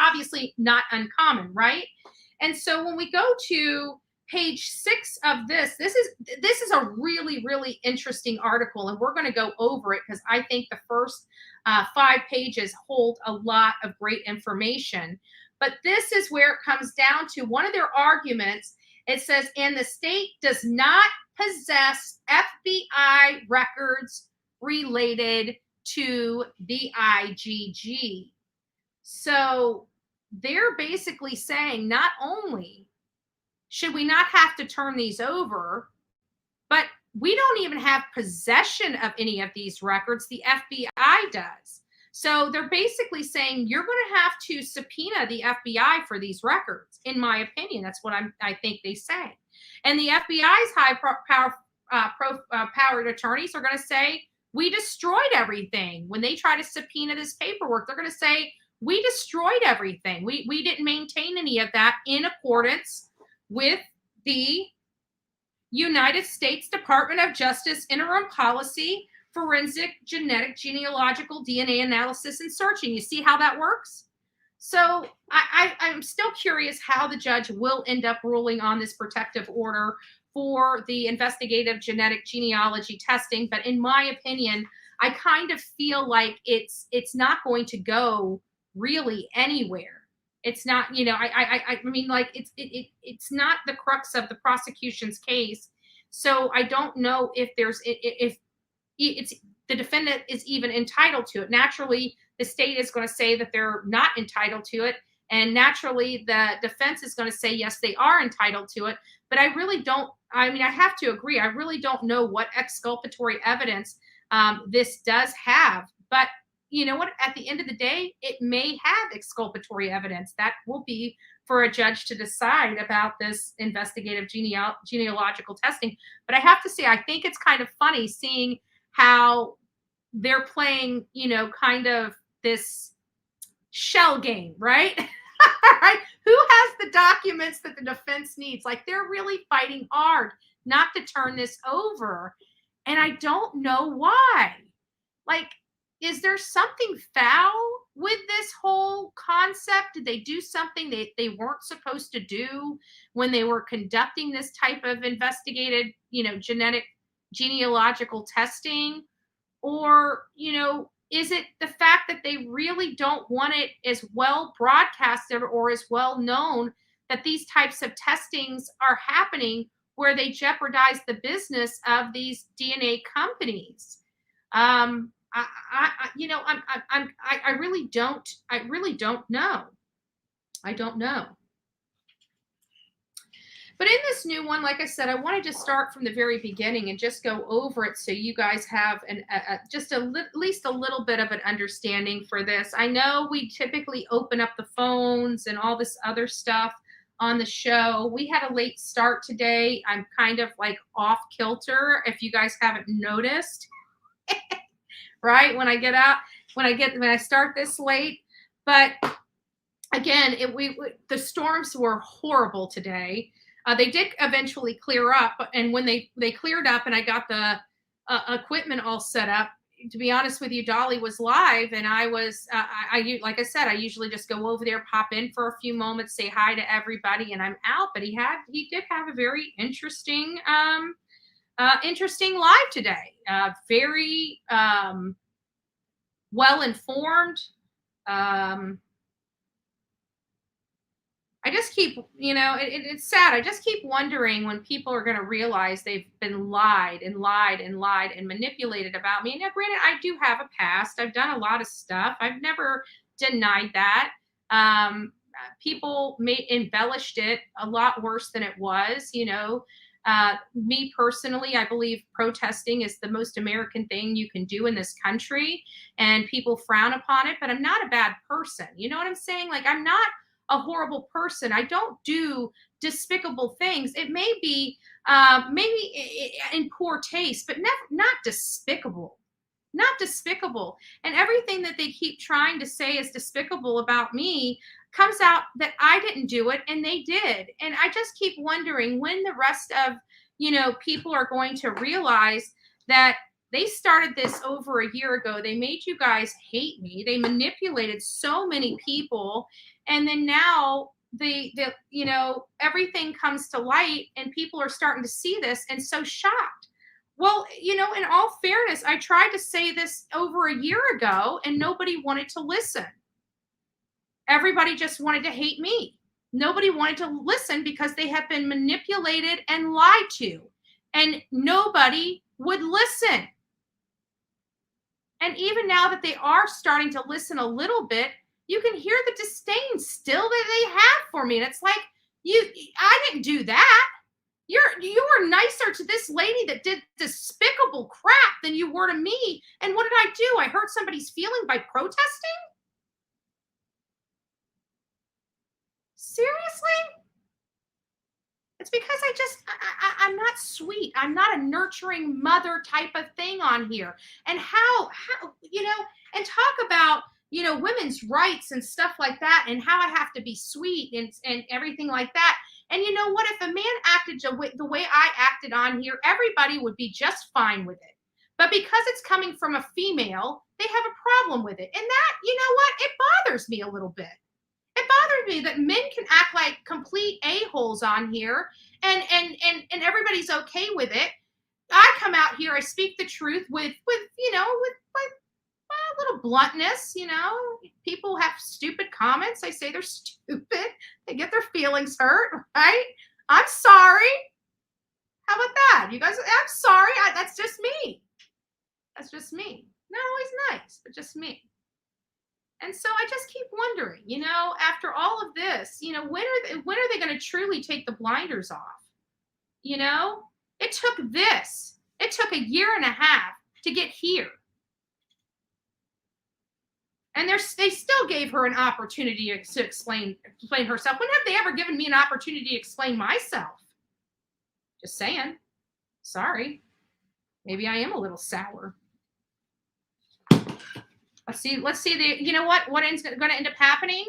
obviously not uncommon, right? And so when we go to page 6 of this is a really, really interesting article, and we're going to go over it because I think the first 5 pages hold a lot of great information. But this is where it comes down to one of their arguments. It says, and the state does not possess FBI records related to the IGG. So they're basically saying, not only should we not have to turn these over, but we don't even have possession of any of these records. The FBI does. So they're basically saying you're going to have to subpoena the FBI for these records. In my opinion, that's what I think they say. And the FBI's high-powered attorneys are going to say, we destroyed everything. When they try to subpoena this paperwork, they're going to say, we destroyed everything. We didn't maintain any of that in accordance with the United States Department of Justice interim policy, forensic genetic genealogical DNA analysis and searching. You see how that works? So I'm still curious how the judge will end up ruling on this protective order for the investigative genetic genealogy testing. But in my opinion, I kind of feel like it's not going to go really anywhere. It's not, you know, I mean, like it's not the crux of the prosecution's case. So I don't know if if it's the defendant is even entitled to it. Naturally, the state is going to say that they're not entitled to it. And naturally, the defense is going to say, yes, they are entitled to it. But I really don't, I mean, I have to agree. I really don't know what exculpatory evidence this does have. But you know what? At the end of the day, it may have exculpatory evidence. That will be for a judge to decide about this investigative genealogical testing. But I have to say, I think it's kind of funny seeing how they're playing, you know, kind of this shell game, right? Right? Who has the documents that the defense needs? Like, they're really fighting hard not to turn this over. And I don't know why. Like, is there something foul with this whole concept? Did they do something they weren't supposed to do when they were conducting this type of investigated, you know, genetic genealogical testing? Or, you know, is it the fact that they really don't want it as well broadcasted or as well known that these types of testings are happening where they jeopardize the business of these DNA companies? I really don't know. I don't know. But in this new one, like I said, I wanted to start from the very beginning and just go over it so you guys have at least a little bit of an understanding for this. I know we typically open up the phones and all this other stuff on the show. We had a late start today. I'm kind of like off kilter, if you guys haven't noticed. Right? When I start this late. But again, the storms were horrible today. They did eventually clear up, and when they cleared up and I got the equipment all set up, to be honest with you, Dolly was live, and I was, like I said, I usually just go over there, pop in for a few moments, say hi to everybody, and I'm out. But he did have a very interesting live today. Very well informed. I just keep, you know, it's sad. I just keep wondering when people are going to realize they've been lied and manipulated about me. And now, granted, I do have a past. I've done a lot of stuff. I've never denied that. People embellished it a lot worse than it was. You know, me personally, I believe protesting is the most American thing you can do in this country, and people frown upon it. But I'm not a bad person. You know what I'm saying? Like, I'm not a horrible person. I don't do despicable things. It may be maybe in poor taste, but not despicable. Not despicable. And everything that they keep trying to say is despicable about me comes out that I didn't do it and they did. And I just keep wondering when the rest of, you know, people are going to realize that they started this over a year ago. They made you guys hate me. They manipulated so many people. And then now the you know, everything comes to light and people are starting to see this and so shocked. Well, you know, in all fairness, I tried to say this over a year ago and nobody wanted to listen. Everybody just wanted to hate me. Nobody wanted to listen because they have been manipulated and lied to. And nobody would listen. And even now that they are starting to listen a little bit, you can hear the disdain still that they have for me. And it's like, I didn't do that. You were nicer to this lady that did despicable crap than you were to me. And what did I do? I hurt somebody's feeling by protesting? Seriously? It's because I'm not sweet. I'm not a nurturing mother type of thing on here. And how, you know, and talk about, you know, women's rights and stuff like that and how I have to be sweet and everything like that. And you know what? If a man acted the way I acted on here, everybody would be just fine with it. But because it's coming from a female, they have a problem with it. And that, you know what? It bothers me a little bit. It bothers me that men can act like complete a-holes on here and everybody's okay with it. I come out here, I speak the truth with a little bluntness, you know. People have stupid comments. I say they're stupid. They get their feelings hurt, right? I'm sorry. How about that? You guys, I'm sorry. That's just me. That's just me. Not always nice, but just me. And so I just keep wondering, you know, after all of this, you know, when are they going to truly take the blinders off? You know, it took this. It took 1.5 years to get here. And they still gave her an opportunity to explain herself. When have they ever given me an opportunity to explain myself? Just saying. Sorry. Maybe I am a little sour. Let's see you know what is going to end up happening?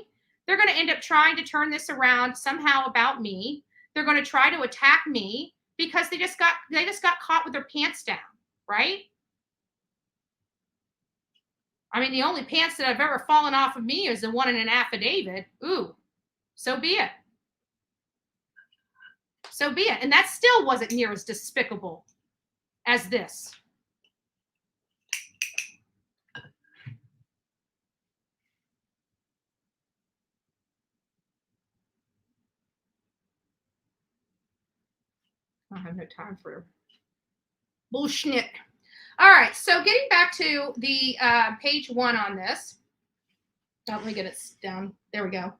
They're going to end up trying to turn this around somehow about me. They're going to try to attack me because they just got caught with their pants down, right? I mean, the only pants that have ever fallen off of me is the one in an affidavit. Ooh, so be it. So be it. And that still wasn't near as despicable as this. I have no time for bullshit. All right, so getting back to the page 1 on this. Let me get it down. There we go.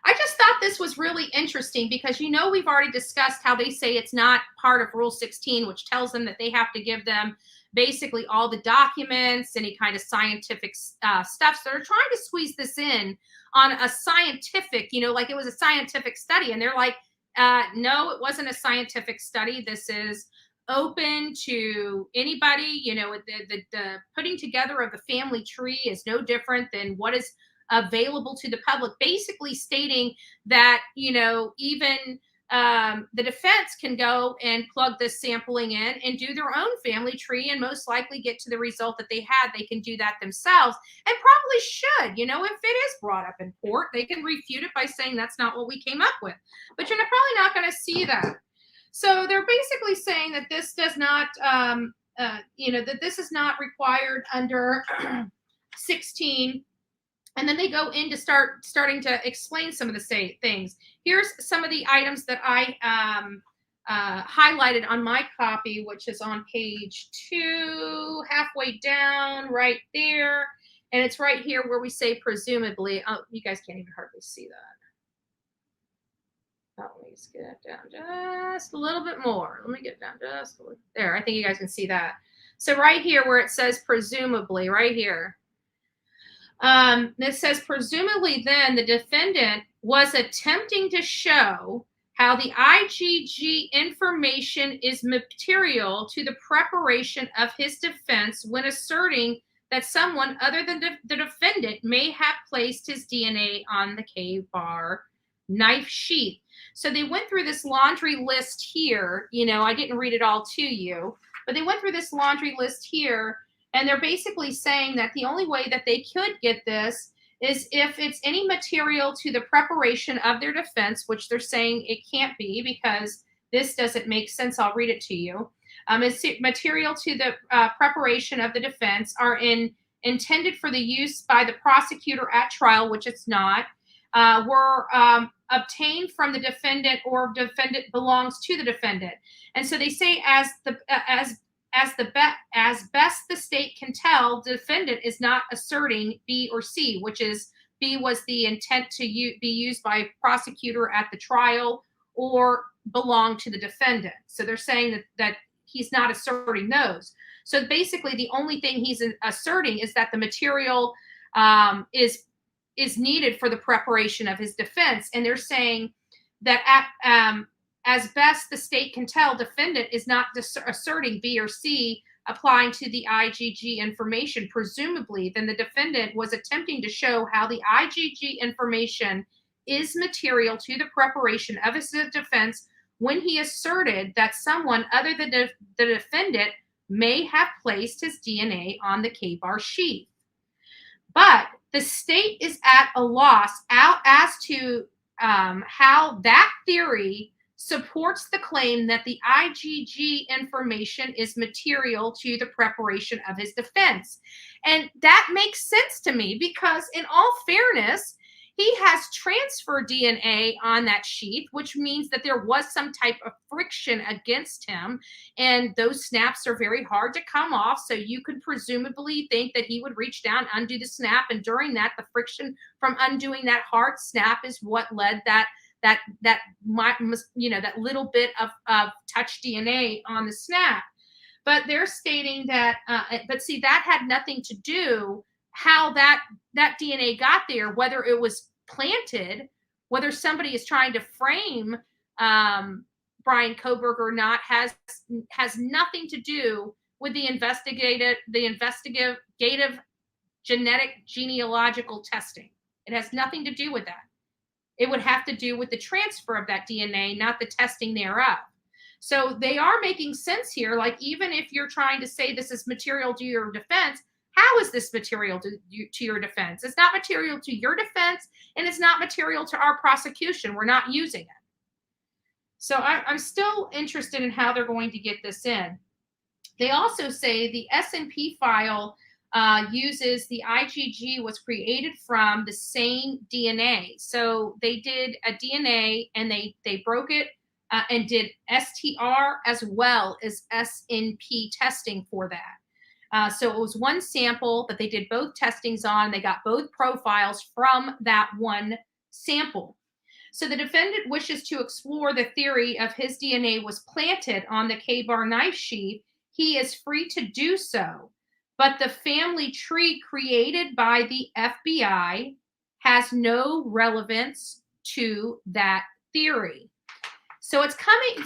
I just thought this was really interesting because, you know, we've already discussed how they say it's not part of Rule 16, which tells them that they have to give them basically all the documents, any kind of scientific stuff. So they're trying to squeeze this in on a scientific, you know, like it was a scientific study. And they're like, no, it wasn't a scientific study. This is open to anybody. You know, the putting together of the family tree is no different than what is available to the public, basically stating that, you know, even the defense can go and plug this sampling in and do their own family tree and most likely get to the result that they had. They can do that themselves and probably should. You know, if it is brought up in court, they can refute it by saying that's not what we came up with. But you're probably not going to see that. So they're basically saying that this does not, that this is not required under 16. And then they go into starting to explain some of the things. Here's some of the items that I highlighted on my copy, which is on page 2, halfway down, right there. And it's right here where we say presumably. Oh, you guys can't even hardly see that. Oh, let me just get it down just a little bit more. Let me get it down just a little. There, I think you guys can see that. So right here where it says presumably, right here. It says, presumably then the defendant was attempting to show how the IgG information is material to the preparation of his defense when asserting that someone other than the defendant may have placed his DNA on the K-bar knife sheath. So they went through this laundry list here. You know, I didn't read it all to you, but they went through this laundry list here. And they're basically saying that the only way that they could get this is if it's any material to the preparation of their defense, which they're saying it can't be because this doesn't make sense. I'll read it to you. It's material to the preparation of the defense are intended for the use by the prosecutor at trial, which it's not, were obtained from the defendant or defendant belongs to the defendant. And so they say as best the state can tell, the defendant is not asserting B or C, which is B was the intent to be used by prosecutor at the trial or belong to the defendant. So they're saying that he's not asserting those. So basically the only thing he's asserting is that the material is needed for the preparation of his defense. And they're saying that as best the state can tell, defendant is not asserting B or C applying to the IgG information. Presumably, then the defendant was attempting to show how the IgG information is material to the preparation of his defense when he asserted that someone other than the defendant may have placed his DNA on the K-bar sheath. But the state is at a loss as to how that theory supports the claim that the IgG information is material to the preparation of his defense. And that makes sense to me because, in all fairness, he has transfer DNA on that sheath, which means that there was some type of friction against him. And those snaps are very hard to come off. So you could presumably think that he would reach down, undo the snap. And during that, the friction from undoing that hard snap is what led that little bit of touch DNA on the snap. But they're stating that, but see, that had nothing to do how that DNA got there, whether it was planted, whether somebody is trying to frame Bryan Kohberger or not, has nothing to do with the investigative genetic genealogical testing. It has nothing to do with that. It would have to do with the transfer of that DNA, not the testing thereof. So they are making sense here. Like, even if you're trying to say this is material to your defense, how is this material to your defense? It's not material to your defense, and it's not material to our prosecution. We're not using it. So I'm still interested in how they're going to get this in. They also say the S&P file uses the IgG was created from the same DNA. So they did a DNA and they broke it and did STR as well as SNP testing for that. So it was one sample that they did both testings on. They got both profiles from that one sample. So the defendant wishes to explore the theory of his DNA was planted on the K-bar knife sheath. He is free to do so. But the family tree created by the FBI has no relevance to that theory. So it's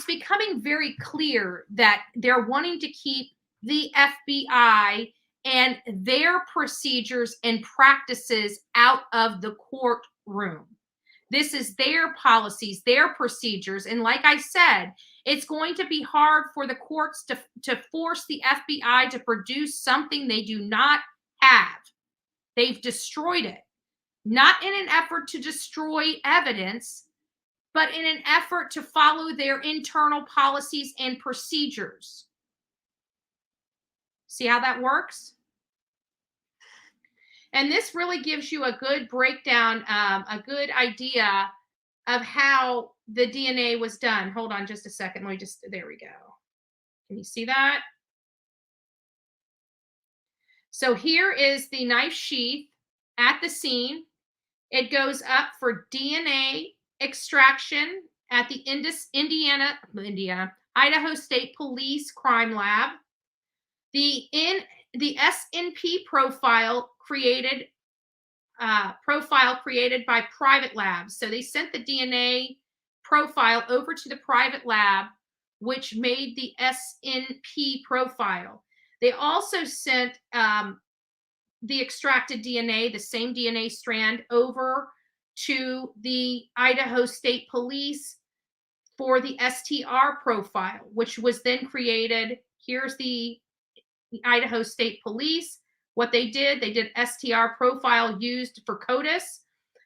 becoming very clear that they're wanting to keep the FBI and their procedures and practices out of the courtroom. This is their policies, their procedures. And like I said, it's going to be hard for the courts to force the FBI to produce something they do not have. They've destroyed it, not in an effort to destroy evidence, but in an effort to follow their internal policies and procedures. See how that works? And this really gives you a good breakdown, a good idea of how the DNA was done. Hold on just a second. There we go. Can you see that? So here is the knife sheath at the scene. It goes up for DNA extraction at the Idaho State Police Crime Lab. The SNP profile created by private labs. So they sent the DNA profile over to the private lab, which made the SNP profile. They also sent the extracted DNA, the same DNA strand, over to the Idaho State Police for the STR profile, which was then created. Here's the Idaho State Police. What they did STR profile used for CODIS.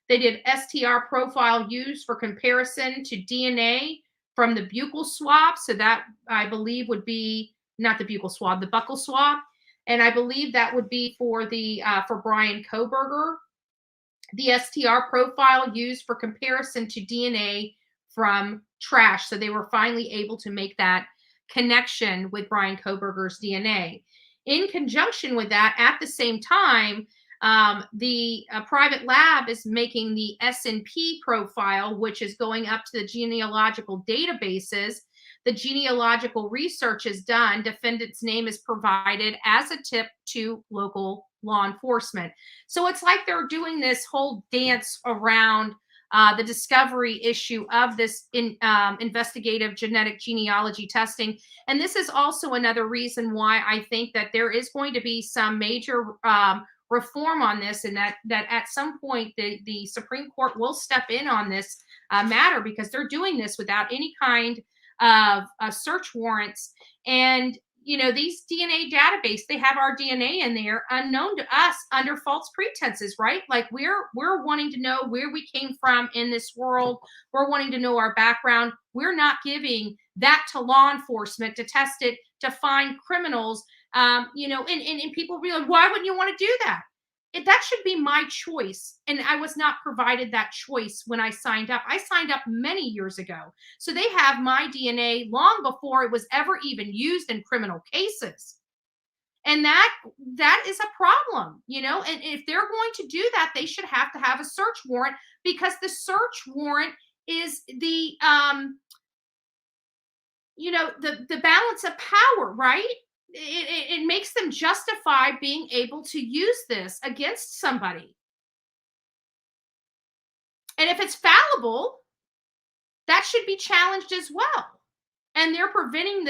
They did STR profile used for comparison to DNA from the buccal swab. So that, I believe, would be not the buccal swab, the buccal swab. And I believe that would be for Bryan Kohberger. The STR profile used for comparison to DNA from trash. So they were finally able to make that connection with Bryan Kohberger's DNA. In conjunction with that, at the same time, the private lab is making the SNP profile, which is going up to the genealogical databases. The genealogical research is done. Defendant's name is provided as a tip to local law enforcement. So it's like they're doing this whole dance around the discovery issue of this investigative genetic genealogy testing. And this is also another reason why I think that there is going to be some major reform on this, and that at some point the Supreme Court will step in on this matter, because they're doing this without any kind of search warrants. And these DNA database, they have our DNA in there unknown to us under false pretenses, right? Like we're wanting to know where we came from in this world. We're wanting to know our background. We're not giving that to law enforcement to test it, to find criminals. And people be like, why wouldn't you want to do that? That should be my choice. And I was not provided that choice when I signed up. I signed up many years ago. So they have my DNA long before it was ever even used in criminal cases. And that is a problem, and if they're going to do that, they should have to have a search warrant, because the search warrant is the balance of power, right? It makes them justify being able to use this against somebody. And if it's fallible, that should be challenged as well. And they're preventing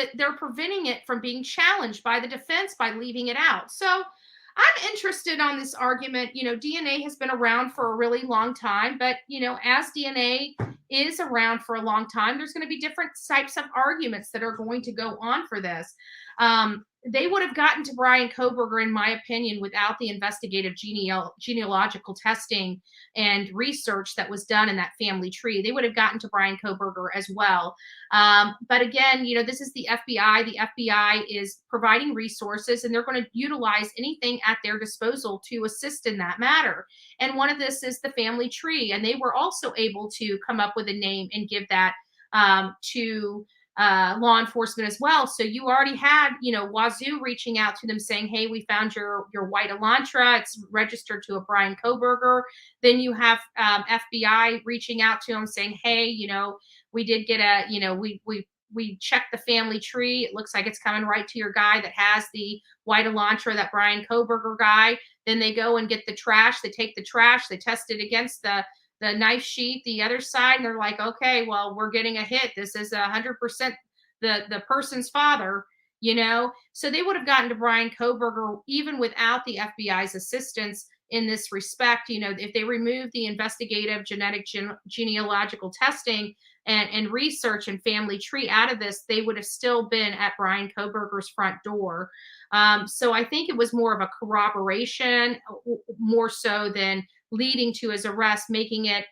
it from being challenged by the defense by leaving it out. So I'm interested on this argument. DNA has been around for a really long time, but as DNA is around for a long time, there's going to be different types of arguments that are going to go on for this. They would have gotten to Bryan Kohberger, in my opinion, without the investigative genealogical testing and research that was done in that family tree. They would have gotten to Bryan Kohberger as well. But again, this is the FBI. The FBI is providing resources, and they're going to utilize anything at their disposal to assist in that matter. And one of this is the family tree. And they were also able to come up with a name and give that to law enforcement as well. So you already had, Wazoo reaching out to them saying, hey, we found your white Elantra. It's registered to a Bryan Kohberger. Then you have FBI reaching out to them saying, hey, we did get we checked the family tree. It looks like it's coming right to your guy that has the white Elantra, that Bryan Kohberger guy. Then they go and get the trash. They take the trash. They test it against the knife sheath, the other side, and they're like, okay, well, we're getting a hit. This is 100% the person's father, So they would have gotten to Bryan Kohberger even without the FBI's assistance in this respect. If they removed the investigative genetic genealogical testing and research and family tree out of this, they would have still been at Bryan Kohberger's front door. So I think it was more of a corroboration, more so than leading to his arrest, making it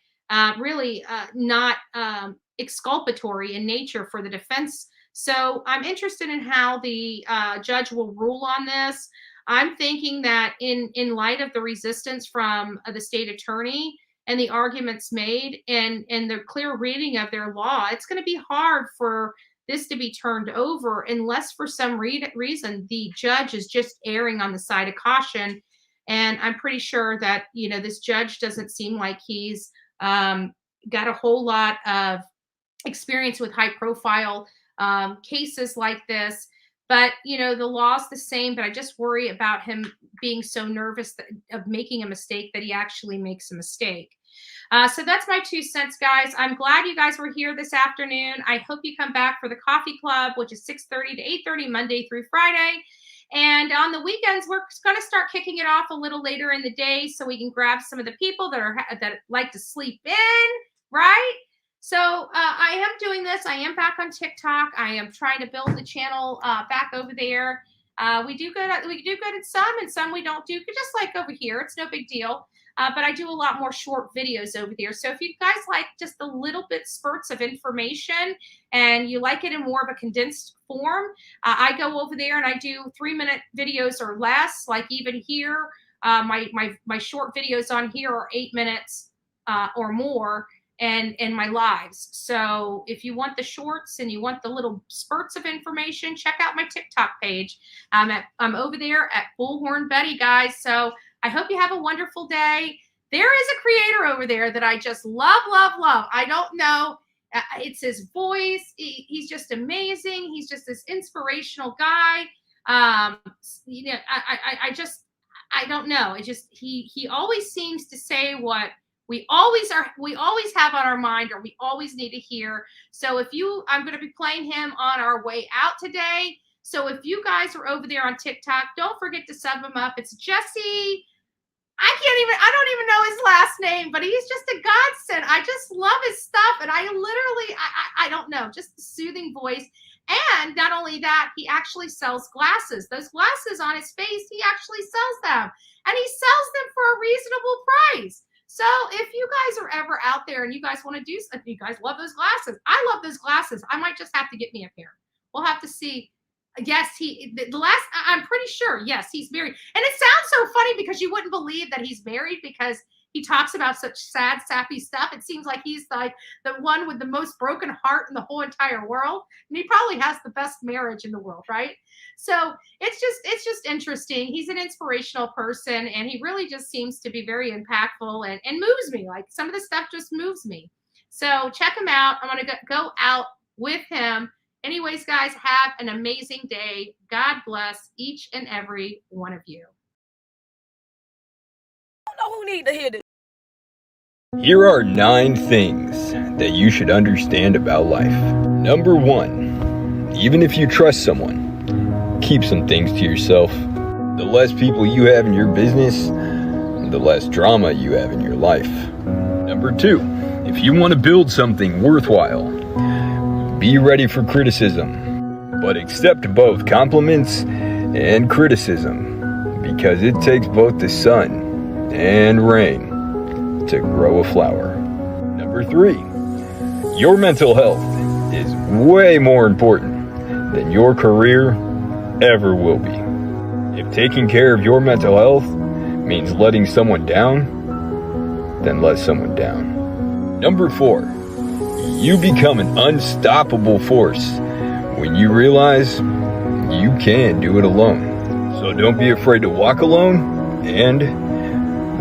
really not exculpatory in nature for the defense. So I'm interested in how the judge will rule on this. I'm thinking that in light of the resistance from the state attorney and the arguments made and the clear reading of their law, it's going to be hard for this to be turned over unless for some reason the judge is just erring on the side of caution. And I'm pretty sure that, this judge doesn't seem like he's got a whole lot of experience with high profile cases like this. But, the law's the same, but I just worry about him being so nervous of making a mistake that he actually makes a mistake. So that's my 2 cents, guys. I'm glad you guys were here this afternoon. I hope you come back for the coffee club, which is 6:30 to 8:30 Monday through Friday. And on the weekends, we're going to start kicking it off a little later in the day so we can grab some of the people that like to sleep in, right? So I am doing this. I am back on TikTok. I am trying to build the channel back over there. We do good at some, and some we don't do. Just like over here, it's no big deal. But I do a lot more short videos over there. So if you guys like just a little bit spurts of information and you like it in more of a condensed form, I go over there and I do 3-minute videos or less. Like even here, my short videos on here are 8 minutes or more, and my lives. So if you want the shorts and you want the little spurts of information, check out my TikTok page. I'm over there at Bullhorn Betty, guys. So I hope you have a wonderful day. There is a creator over there that I just love, love, love. I don't know. It's his voice. He's just amazing. He's just this inspirational guy. I don't know. He always seems to say what we always have on our mind, or we always need to hear. So I'm going to be playing him on our way out today. So if you guys are over there on TikTok, don't forget to sub him up. It's Jesse I don't even know his last name, but he's just a godsend. I just love his stuff. And I literally, I don't know, just the soothing voice. And not only that, he actually sells glasses. Those glasses on his face, he actually sells them. And he sells them for a reasonable price. So if you guys are ever out there and you guys want to do something, you guys love those glasses. I love those glasses. I might just have to get me a pair. We'll have to see. Yes, I'm pretty sure, yes, he's married. And it sounds so funny because you wouldn't believe that he's married because he talks about such sad, sappy stuff. It seems like he's like the one with the most broken heart in the whole entire world. And he probably has the best marriage in the world, right? So it's just interesting. He's an inspirational person, and he really just seems to be very impactful and moves me. Like some of the stuff just moves me. So check him out. I'm going to go out with him. Anyways, guys, have an amazing day. God bless each and every one of you.
I don't know who need to hear this.
Here are 9 things that you should understand about life. Number 1, even if you trust someone, keep some things to yourself. The less people you have in your business, the less drama you have in your life. Number 2, if you want to build something worthwhile, be ready for criticism, but accept both compliments and criticism, because it takes both the sun and rain to grow a flower. Number 3, your mental health is way more important than your career ever will be. If taking care of your mental health means letting someone down, then let someone down. Number 4, you become an unstoppable force when you realize you can do it alone. So don't be afraid to walk alone, and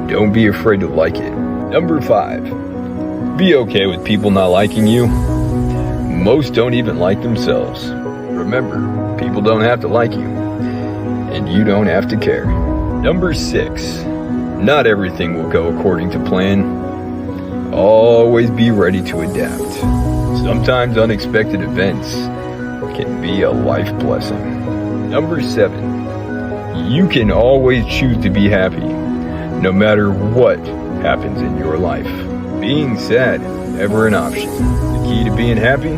don't be afraid to like it. Number 5, be okay with people not liking you. Most don't even like themselves. Remember, people don't have to like you, and you don't have to care. Number 6, not everything will go according to plan. Always be ready to adapt. Sometimes unexpected events can be a life blessing. Number 7, you can always choose to be happy, no matter what happens in your life. Being sad, never an option. The key to being happy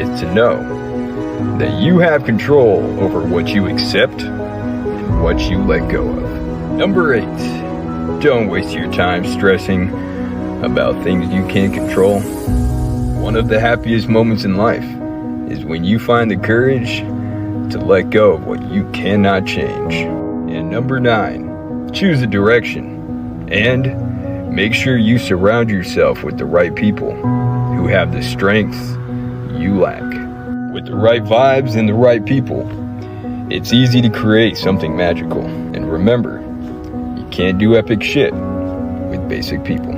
is to know that you have control over what you accept and what you let go of. Number 8, don't waste your time stressing about things you can't control. One of the happiest moments in life is when you find the courage to let go of what you cannot change. And number 9, choose a direction and make sure you surround yourself with the right people who have the strength you lack. With the right vibes and the right people, it's easy to create something magical. And remember, you can't do epic shit with basic people.